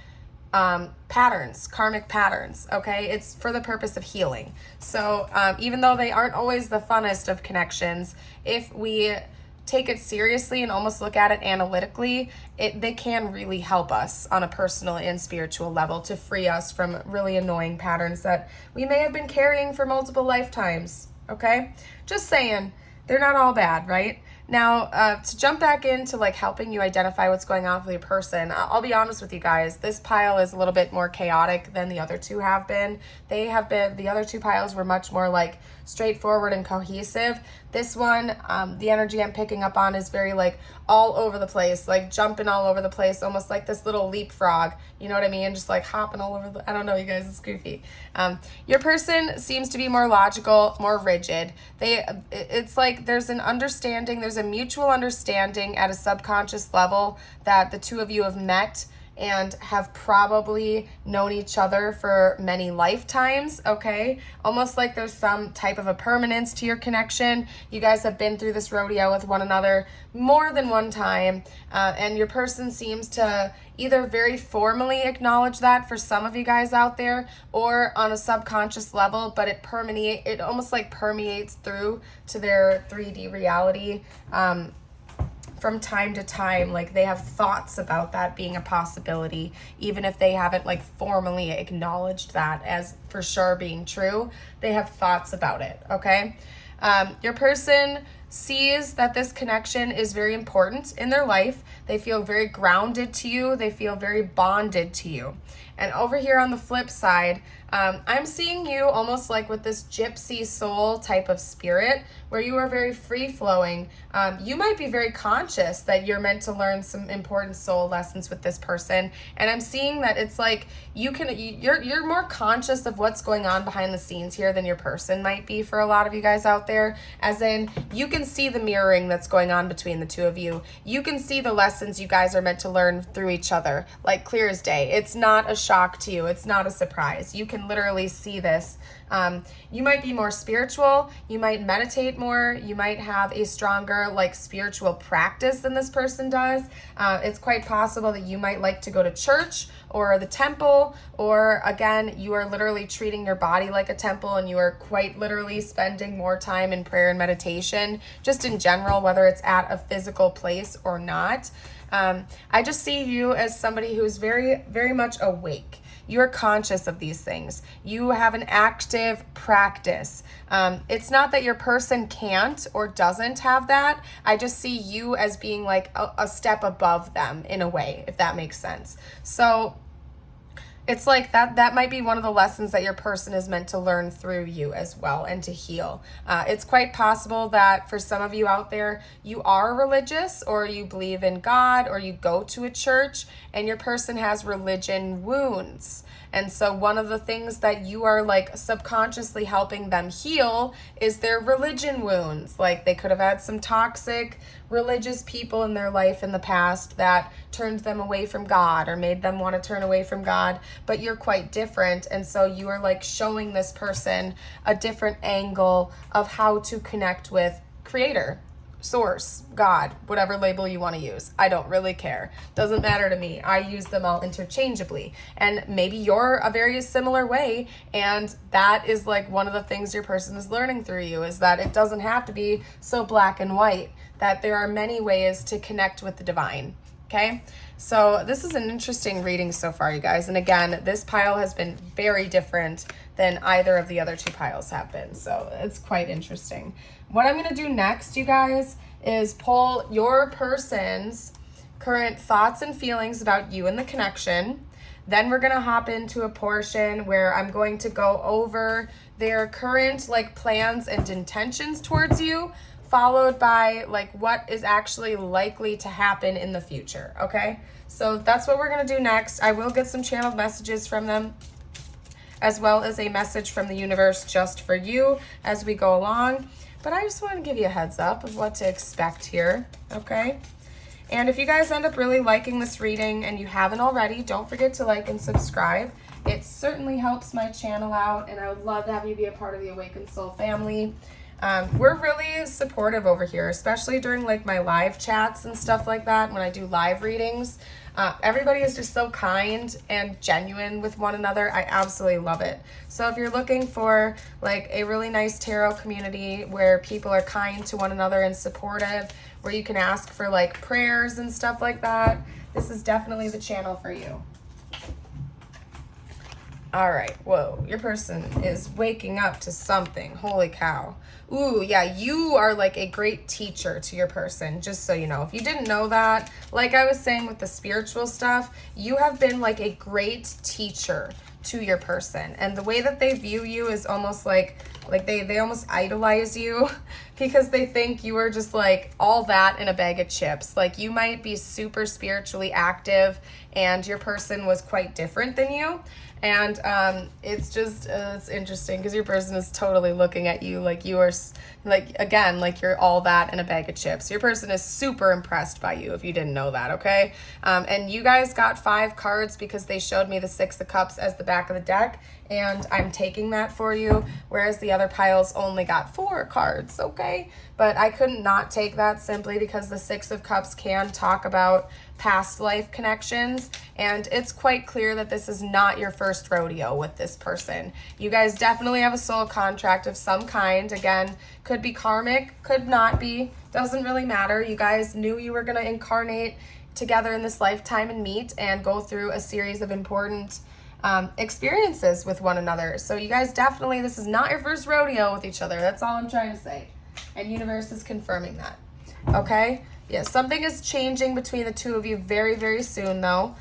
patterns, karmic patterns, okay? It's for the purpose of healing. So even though they aren't always the funnest of connections, if we take it seriously and almost look at it analytically, they can really help us on a personal and spiritual level to free us from really annoying patterns that we may have been carrying for multiple lifetimes, okay? Just saying, they're not all bad, right? Now, to jump back into like helping you identify what's going on with your person, I'll be honest with you guys, this pile is a little bit more chaotic than the other two have been. The other two piles were much more like straightforward and cohesive. This one, the energy I'm picking up on is very like all over the place, like jumping all over the place, almost like this little leapfrog, you know what I mean? Just like hopping all over I don't know, you guys, it's goofy. Your person seems to be more logical, more rigid. It's like there's an understanding, there's a mutual understanding at a subconscious level that the two of you have met and have probably known each other for many lifetimes, okay? Almost like there's some type of a permanence to your connection. You guys have been through this rodeo with one another more than one time, and your person seems to either very formally acknowledge that for some of you guys out there, or on a subconscious level, but it almost like permeates through to their 3D reality. From time to time, like they have thoughts about that being a possibility, even if they haven't like formally acknowledged that as for sure being true. They have thoughts about it, okay? Your person sees that this connection is very important in their life. They feel very grounded to you. They feel very bonded to you. And over here on the flip side, I'm seeing you almost like with this gypsy soul type of spirit where you are very free-flowing. You might be very conscious that you're meant to learn some important soul lessons with this person. And I'm seeing that it's like you're more conscious of what's going on behind the scenes here than your person might be for a lot of you guys out there. As in, you can see the mirroring that's going on between the two of you. You can see the lessons you guys are meant to learn through each other, like clear as day. It's not a shock to you. It's not a surprise. You can literally see this. You might be more spiritual. You might meditate more. You might have a stronger like spiritual practice than this person does. It's quite possible that you might like to go to church or the temple, or again, you are literally treating your body like a temple and you are quite literally spending more time in prayer and meditation, just in general, whether it's at a physical place or not. I just see you as somebody who's very, very much awake. You're conscious of these things. You have an active practice. It's not that your person can't or doesn't have that. I just see you as being like a step above them in a way, if that makes sense. So it's like that might be one of the lessons that your person is meant to learn through you as well and to heal. It's quite possible that for some of you out there, you are religious or you believe in God or you go to a church and your person has religion wounds. And so one of the things that you are like subconsciously helping them heal is their religion wounds. Like they could have had some toxic religious people in their life in the past that turned them away from God or made them want to turn away from God, but you're quite different. And so you are like showing this person a different angle of how to connect with Creator, Source, God, whatever label you want to use. I don't really care. Doesn't matter to me. I use them all interchangeably. And maybe you're a very similar way. And that is like one of the things your person is learning through you, is that it doesn't have to be so black and white, that there are many ways to connect with the divine. Okay, so this is an interesting reading so far, you guys. And again, this pile has been very different than either of the other two piles have been. So it's quite interesting. What I'm going to do next, you guys, is pull your person's current thoughts and feelings about you and the connection. Then we're going to hop into a portion where I'm going to go over their current like plans and intentions towards you, followed by like what is actually likely to happen in the future, okay? So that's what we're gonna do next. I will get some channeled messages from them, as well as a message from the universe just for you as we go along. But I just want to give you a heads up of what to expect here, okay? And if you guys end up really liking this reading and you haven't already, don't forget to like and subscribe. It certainly helps my channel out, and I would love to have you be a part of the Awakened Soul family. We're really supportive over here, especially during like my live chats and stuff like that. When I do live readings, everybody is just so kind and genuine with one another. I absolutely love it. So if you're looking for like a really nice tarot community where people are kind to one another and supportive, where you can ask for like prayers and stuff like that, this is definitely the channel for you. All right, whoa, your person is waking up to something. Holy cow. Ooh, yeah, you are like a great teacher to your person, just so you know. If you didn't know that, like I was saying with the spiritual stuff, you have been like a great teacher to your person. And the way that they view you is almost like they almost idolize you because they think you are just like all that in a bag of chips. Like you might be super spiritually active and your person was quite different than you. And it's just, it's interesting because your person is totally looking at you like you are, like, again, like you're all that in a bag of chips. Your person is super impressed by you if you didn't know that, okay? And you guys got 5 cards because they showed me the 6 of Cups as the back of the deck, and I'm taking that for you, whereas the other piles only got 4 cards, okay? But I couldn't not take that simply because the 6 of Cups can talk about past life connections, and it's quite clear that this is not your first rodeo with this person. You guys definitely have a soul contract of some kind. Again, could be karmic, could not be, doesn't really matter. You guys knew you were going to incarnate together in this lifetime and meet and go through a series of important experiences with one another. So you guys definitely, this is not your first rodeo with each other. That's all I'm trying to say. And universe is confirming that. Okay? Yes, something is changing between the two of you very, very soon, though.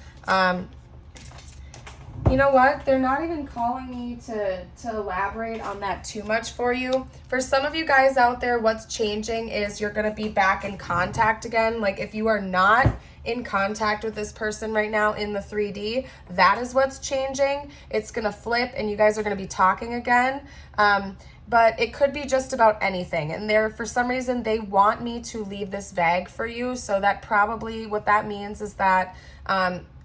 You know what? They're not even calling me to elaborate on that too much for you. For some of you guys out there, what's changing is you're going to be back in contact again. Like if you are not in contact with this person right now in the 3D, that is what's changing. It's going to flip and you guys are going to be talking again. But it could be just about anything. And for some reason, they want me to leave this vague for you. So that probably, what that means is that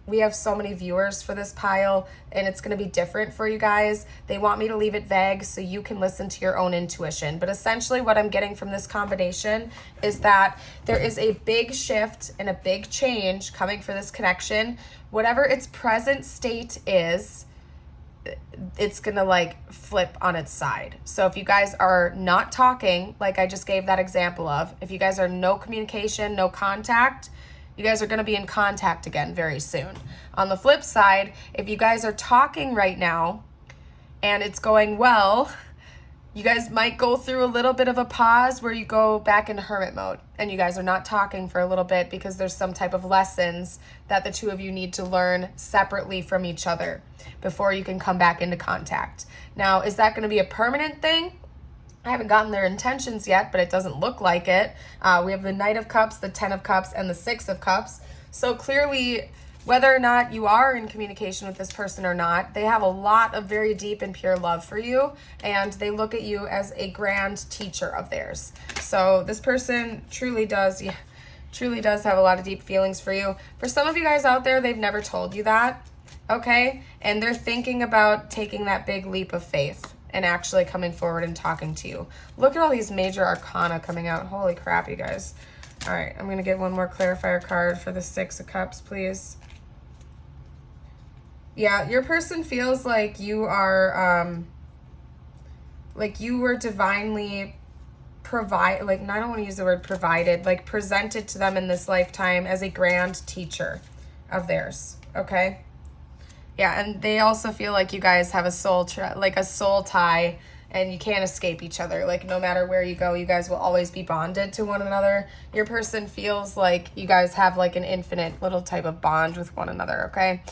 we have so many viewers for this pile and it's going to be different for you guys. They want me to leave it vague so you can listen to your own intuition. But essentially what I'm getting from this combination is that there is a big shift and a big change coming for this connection. Whatever its present state is, it's gonna like flip on its side. So if you guys are not talking, like I just gave that example of, if you guys are no communication, no contact, you guys are gonna be in contact again very soon. On the flip side, if you guys are talking right now and it's going well, you guys might go through a little bit of a pause where you go back into hermit mode and you guys are not talking for a little bit because there's some type of lessons that the two of you need to learn separately from each other before you can come back into contact. Now, is that going to be a permanent thing? I haven't gotten their intentions yet, but it doesn't look like it. We have the Knight of Cups, the 10 of Cups, and the 6 of Cups. So clearly, whether or not you are in communication with this person or not, they have a lot of very deep and pure love for you, and they look at you as a grand teacher of theirs. So this person truly does have a lot of deep feelings for you. For some of you guys out there, they've never told you that, okay? And they're thinking about taking that big leap of faith and actually coming forward and talking to you. Look at all these major arcana coming out. Holy crap, you guys. All right, I'm going to get one more clarifier card for the 6 of Cups, please. Yeah, your person feels like you are, like you were divinely I don't want to use the word provided, like presented to them in this lifetime as a grand teacher of theirs, okay? Yeah, and they also feel like you guys have a soul tie, and you can't escape each other. Like no matter where you go, you guys will always be bonded to one another. Your person feels like you guys have like an infinite little type of bond with one another, okay?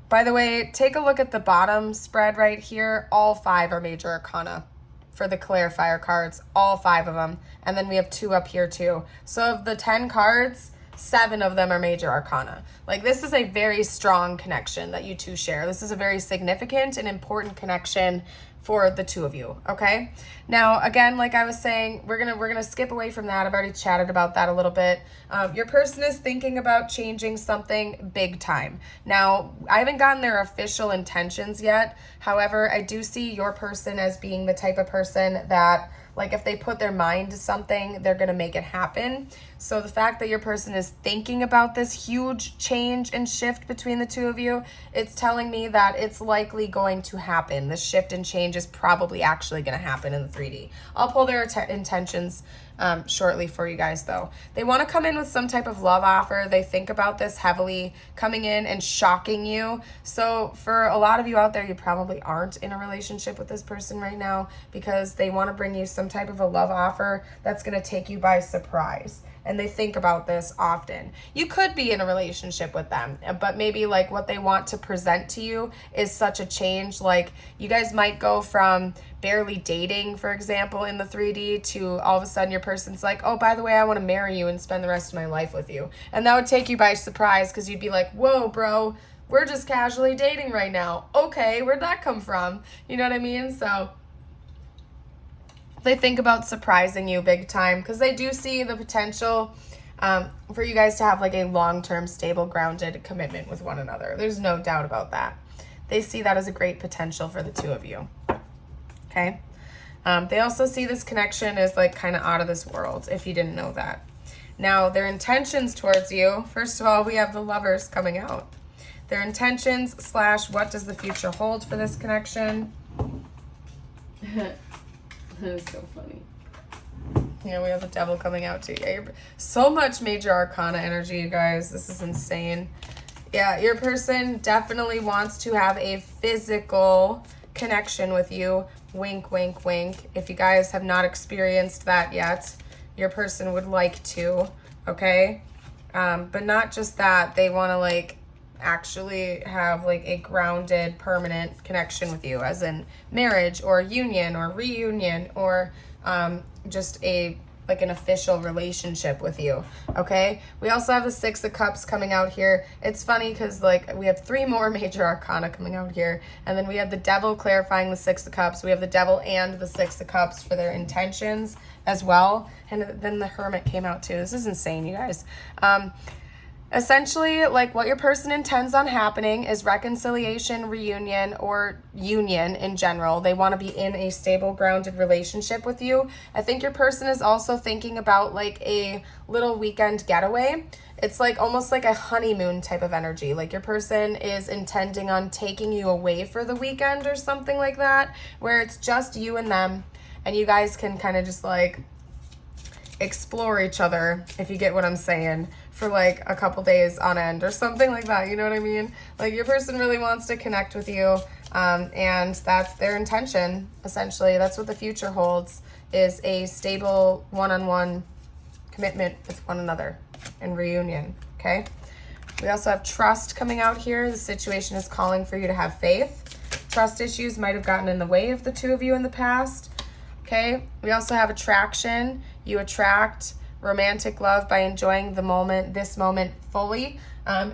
By the way, take a look at the bottom spread right here. All 5 are major arcana for the clarifier cards, all 5 of them. And then we have 2 up here too. So of the 10 cards, 7 of them are major arcana. Like this is a very strong connection that you two share. This is a very significant and important connection for the two of you, okay? Now, again, like I was saying, we're gonna skip away from that. I've already chatted about that a little bit. Your person is thinking about changing something big time. Now, I haven't gotten their official intentions yet. However, I do see your person as being the type of person that, like, if they put their mind to something, they're gonna make it happen. So the fact that your person is thinking about this huge change and shift between the two of you, it's telling me that it's likely going to happen. This shift and change is probably actually gonna happen in the 3D. I'll pull their intentions shortly for you guys, though. They want to come in with some type of love offer. They think about this heavily, coming in and shocking you. So for a lot of you out there, you probably aren't in a relationship with this person right now because they want to bring you some type of a love offer that's going to take you by surprise. And they think about this often. You could be in a relationship with them, but maybe like what they want to present to you is such a change. Like you guys might go from barely dating, for example, in the 3D to all of a sudden your person's like, oh, by the way, I want to marry you and spend the rest of my life with you. And that would take you by surprise because you'd be like, whoa, bro, we're just casually dating right now. Okay, where'd that come from? You know what I mean? So they think about surprising you big time because they do see the potential for you guys to have like a long-term, stable, grounded commitment with one another. There's no doubt about that. They see that as a great potential for the two of you. Okay. They also see this connection as like kind of out of this world, if you didn't know that. Now, their intentions towards you, first of all, we have the Lovers coming out. Their intentions / what does the future hold for this connection? That is so funny. Yeah, we have the Devil coming out too. Yeah, so much major arcana energy, you guys. This is insane. Yeah, your person definitely wants to have a physical connection with you. Wink, wink, wink. If you guys have not experienced that yet, your person would like to, okay? But not just that. They want to like actually have like a grounded, permanent connection with you, as in marriage or union or reunion or just a like an official relationship with you. Okay, we also have the Six of Cups coming out here. It's funny because like we have 3 more major arcana coming out here, and then we have the Devil clarifying the Six of Cups. We have the Devil and the Six of Cups for their intentions as well, and then the Hermit came out too. This is insane, you guys. Essentially, like what your person intends on happening is reconciliation, reunion, or union in general. They want to be in a stable, grounded relationship with you. I think your person is also thinking about like a little weekend getaway. It's like almost like a honeymoon type of energy. Like your person is intending on taking you away for the weekend or something like that, where it's just you and them, and you guys can kind of just like explore each other, if you get what I'm saying, for like a couple days on end or something like that. You know what I mean? Like your person really wants to connect with you, and that's their intention. Essentially, that's what the future holds, is a stable one-on-one commitment with one another and reunion. Okay, we also have trust coming out here. The situation is calling for you to have faith. Trust issues might have gotten in the way of the two of you in the past. Okay, we also have attraction. You attract romantic love by enjoying the moment, this moment fully.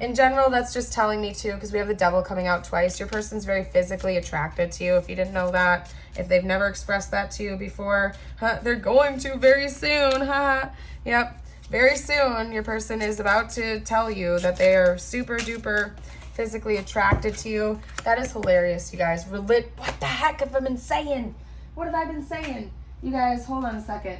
In general, that's just telling me too, because we have the Devil coming out twice. Your person's very physically attracted to you. If you didn't know that, if they've never expressed that to you before, they're going to very soon. Yep, very soon your person is about to tell you that they are super duper physically attracted to you. That is hilarious, you guys. What the heck have I been saying? What have I been saying? You guys, hold on a second.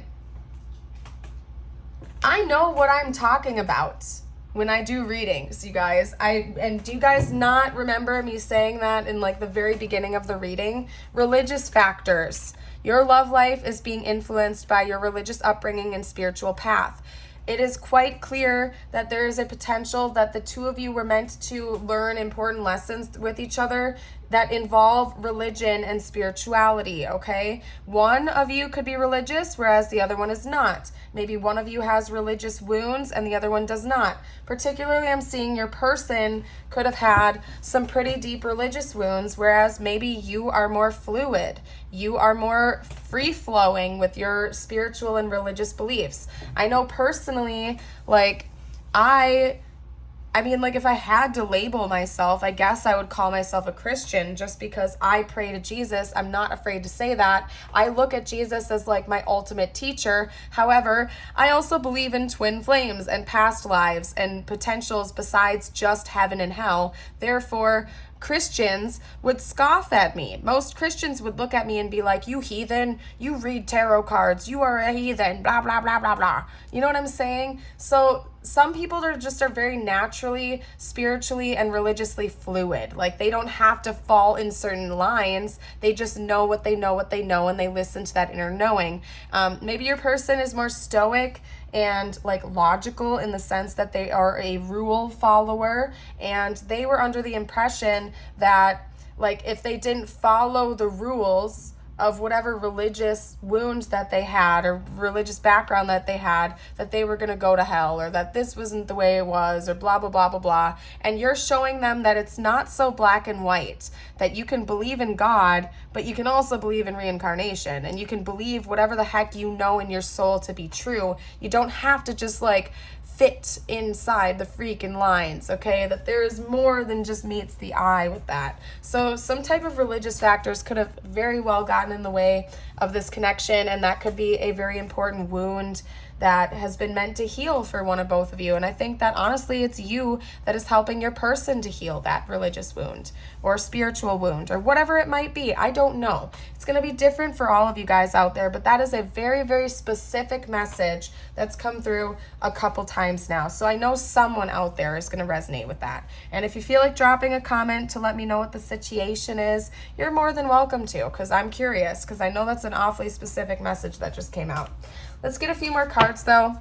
I know what I'm talking about when I do readings, you guys. And do you guys not remember me saying that in like the very beginning of the reading? Religious factors. Your love life is being influenced by your religious upbringing and spiritual path. It is quite clear that there is a potential that the two of you were meant to learn important lessons with each other that involve religion and spirituality, okay? One of you could be religious, whereas the other one is not. Maybe one of you has religious wounds and the other one does not. Particularly, I'm seeing your person could have had some pretty deep religious wounds, whereas maybe you are more fluid. You are more free-flowing with your spiritual and religious beliefs. I know personally, like, I mean, like, if I had to label myself, I guess I would call myself a Christian just because I pray to Jesus. I'm not afraid to say that. I look at Jesus as, like, my ultimate teacher. However, I also believe in twin flames and past lives and potentials besides just heaven and hell. Therefore, Christians would scoff at me. Most Christians would look at me and be like, you heathen, you read tarot cards, you are a heathen, blah, blah, blah, blah, blah. You know what I'm saying? So some people are very naturally, spiritually, and religiously fluid. Like, they don't have to fall in certain lines. They just know what they know, and they listen to that inner knowing. Maybe your person is more stoic and like logical in the sense that they are a rule follower, and they were under the impression that like if they didn't follow the rules of whatever religious wound that they had or religious background that they had, that they were going to go to hell, or that this wasn't the way it was, or blah, blah, blah, blah, blah. And you're showing them that it's not so black and white, that you can believe in God, but you can also believe in reincarnation, and you can believe whatever the heck you know in your soul to be true. You don't have to just like fit inside the freaking lines, okay? That there is more than just meets the eye with that. So some type of religious factors could have very well gotten in the way of this connection, and that could be a very important wound that has been meant to heal for one or both of you. And I think that honestly it's you that is helping your person to heal that religious wound or spiritual wound or whatever it might be. I don't know. It's going to be different for all of you guys out there, but that is a very, very specific message that's come through a couple times now. So I know someone out there is going to resonate with that. And if you feel like dropping a comment to let me know what the situation is, you're more than welcome to, because I'm curious, because I know that's an awfully specific message that just came out. Let's get a few more cards though.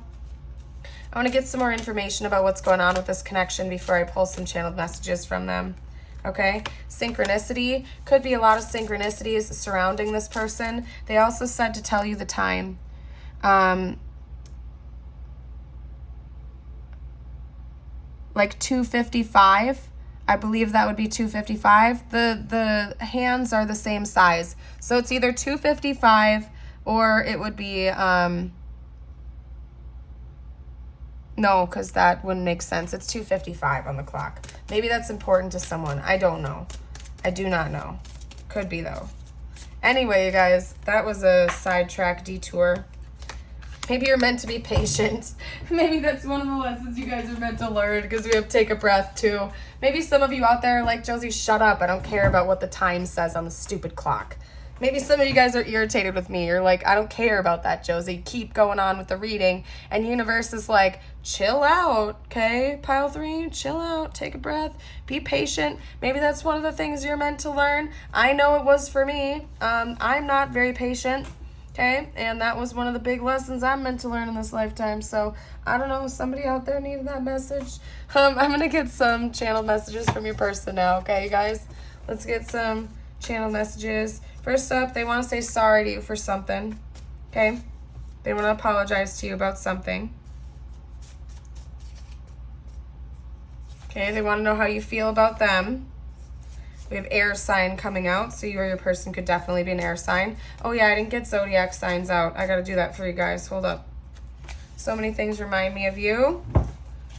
I want to get some more information about what's going on with this connection before I pull some channeled messages from them. Okay, synchronicity. Could be a lot of synchronicities surrounding this person. They also said to tell you the time. Like 2:55. I believe that would be 2:55. The hands are the same size. So it's either 2:55 or it would be, no, because that wouldn't make sense. It's 2:55 on the clock. Maybe that's important to someone. I don't know. I do not know. Could be, though. Anyway, you guys, that was a sidetrack detour. Maybe you're meant to be patient. Maybe that's one of the lessons you guys are meant to learn, because we have to take a breath, too. Maybe some of you out there are like, Josie, shut up. I don't care about what the time says on the stupid clock. Maybe some of you guys are irritated with me. You're like, I don't care about that, Josie. Keep going on with the reading. And universe is like, chill out, okay? Pile 3, chill out, take a breath, be patient. Maybe that's one of the things you're meant to learn. I know it was for me. I'm not very patient, okay? And that was one of the big lessons I'm meant to learn in this lifetime. So I don't know, somebody out there needed that message. I'm going to get some channeled messages from your person now, okay, you guys? Let's get some channeled messages. First up, they want to say sorry to you for something, okay? They want to apologize to you about something. Okay, they want to know how you feel about them. We have air sign coming out, so you or your person could definitely be an air sign. Oh yeah, I didn't get zodiac signs out. I got to do that for you guys. Hold up. So many things remind me of you.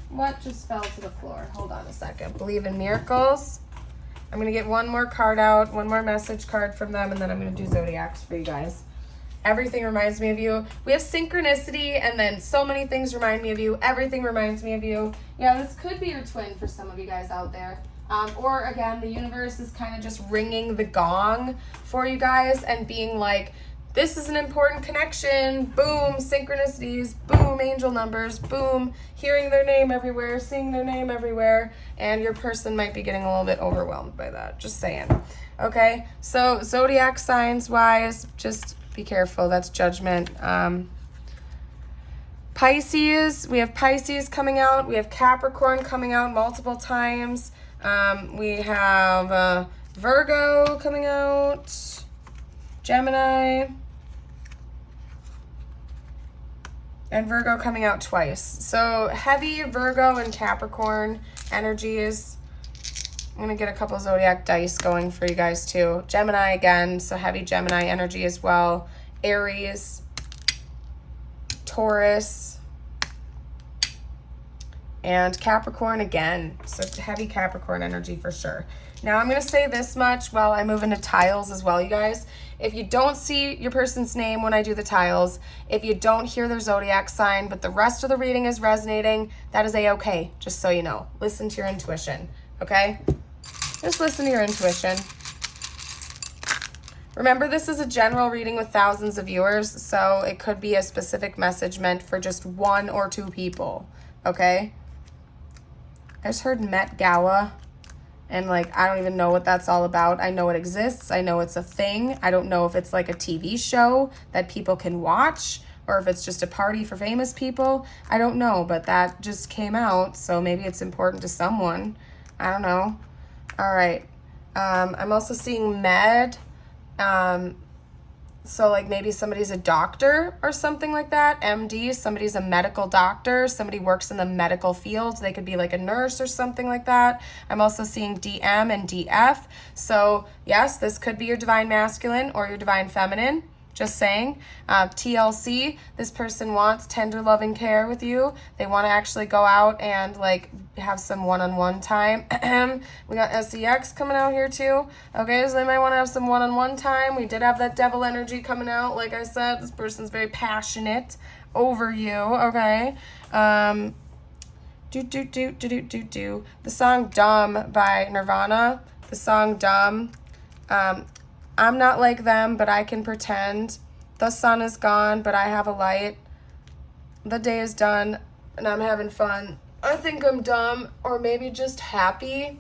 What just fell to the floor? Hold on a second. Believe in miracles. I'm going to get one more card out, one more message card from them, and then I'm going to do zodiacs for you guys. Everything reminds me of you. We have synchronicity, and then so many things remind me of you. Everything reminds me of you. Yeah, this could be your twin for some of you guys out there. Or again, the universe is kind of just ringing the gong for you guys and being like, this is an important connection. Boom, synchronicities. Boom, angel numbers. Boom, hearing their name everywhere, seeing their name everywhere. And your person might be getting a little bit overwhelmed by that. Just saying. Okay, so zodiac signs wise, just be careful. That's judgment. Pisces, we have Pisces coming out. We have Capricorn coming out multiple times. We have Virgo coming out. Gemini. And Virgo coming out twice. So heavy Virgo and Capricorn energies. I'm going to get a couple zodiac dice going for you guys too. Gemini again, so heavy Gemini energy as well. Aries, Taurus, and Capricorn again. So heavy Capricorn energy for sure. Now I'm going to say this much while I move into tiles as well, you guys. If you don't see your person's name when I do the tiles, if you don't hear their zodiac sign, but the rest of the reading is resonating, that is a-okay, just so you know. Listen to your intuition, okay? Just listen to your intuition. Remember, this is a general reading with thousands of viewers, so it could be a specific message meant for just one or two people, okay? I just heard Met Gala, and like, I don't even know what that's all about. I know it exists. I know it's a thing. I don't know if it's like a TV show that people can watch or if it's just a party for famous people. I don't know, but that just came out, so maybe it's important to someone. I don't know. All right. I'm also seeing med. So like maybe somebody's a doctor or something like that. MD, somebody's a medical doctor. Somebody works in the medical field. They could be like a nurse or something like that. I'm also seeing DM and DF. So yes, this could be your divine masculine or your divine feminine. Just saying. TLC, this person wants tender loving care with you. They want to actually go out and like have some one-on-one time. We got SEX coming out here too. Okay, so they might want to have some one-on-one time. We did have that devil energy coming out. Like I said, this person's very passionate over you. Okay. The song Dumb by Nirvana. The song Dumb. I'm not like them, but I can pretend. The sun is gone, but I have a light. The day is done, and I'm having fun. I think I'm dumb, or maybe just happy.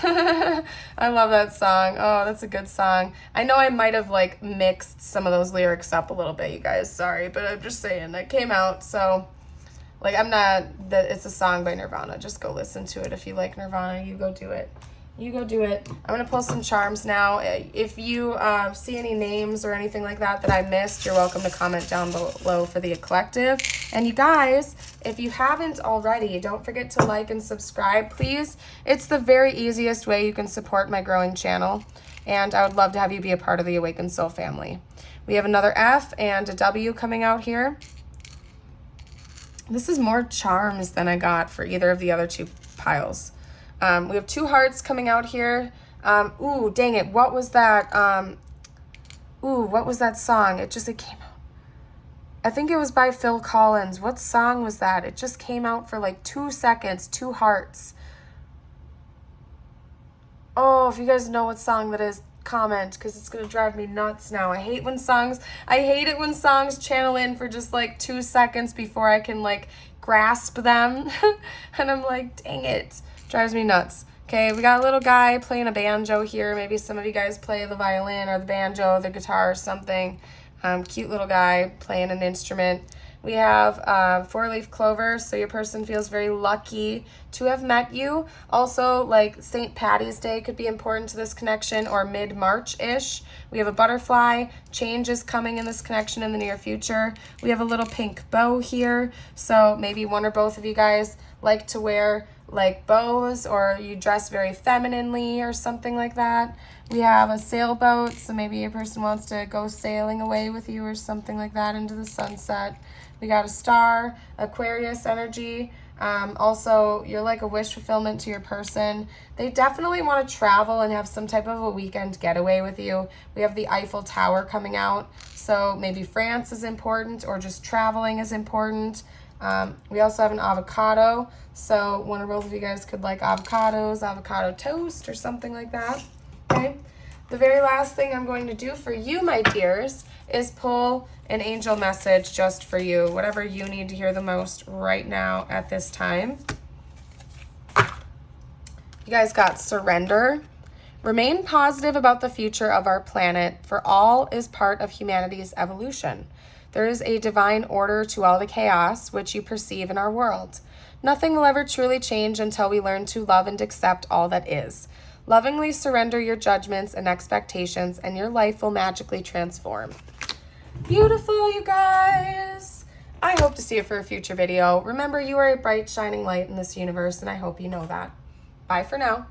I love that song. Oh, that's a good song. I know I might have like mixed some of those lyrics up a little bit, you guys. Sorry, but I'm just saying that came out. So, like, it's a song by Nirvana. Just go listen to it. If you like Nirvana, you go do it. You go do it. I'm going to pull some charms now. If you see any names or anything like that I missed, you're welcome to comment down below for the collective. And you guys, if you haven't already, don't forget to like and subscribe, please. It's the very easiest way you can support my growing channel. And I would love to have you be a part of the Awakened Soul family. We have another F and a W coming out here. This is more charms than I got for either of the other two piles. We have two hearts coming out here. Ooh, dang it. What was that? What was that song? It came out. I think it was by Phil Collins. What song was that? It just came out for like 2 seconds, two hearts. Oh, if you guys know what song that is, comment, because it's going to drive me nuts now. I hate it when songs channel in for just like 2 seconds before I can like grasp them. And I'm like, dang it. Drives me nuts. Okay, we got a little guy playing a banjo here. Maybe some of you guys play the violin or the banjo, the guitar or something. Cute little guy playing an instrument. We have 4-leaf clover, so your person feels very lucky to have met you. Also, like St. Patty's Day could be important to this connection, or mid-March-ish. We have a butterfly. Change is coming in this connection in the near future. We have a little pink bow here, so maybe one or both of you guys like to wear like bows, or you dress very femininely or something like that. We have a sailboat, so maybe your person wants to go sailing away with you or something like that into the sunset. We got a star, Aquarius energy. Also, you're like a wish fulfillment to your person. They definitely want to travel and have some type of a weekend getaway with you. We have the Eiffel Tower coming out, so maybe France is important, or just traveling is important. We also have an avocado, so one or both of you guys could like avocados, avocado toast, or something like that. Okay. The very last thing I'm going to do for you, my dears, is pull an angel message just for you, whatever you need to hear the most right now at this time. You guys got surrender. Remain positive about the future of our planet, for all is part of humanity's evolution. There is a divine order to all the chaos which you perceive in our world. Nothing will ever truly change until we learn to love and accept all that is. Lovingly surrender your judgments and expectations, and your life will magically transform. Beautiful, you guys. I hope to see you for a future video. Remember, you are a bright, shining light in this universe, and I hope you know that. Bye for now.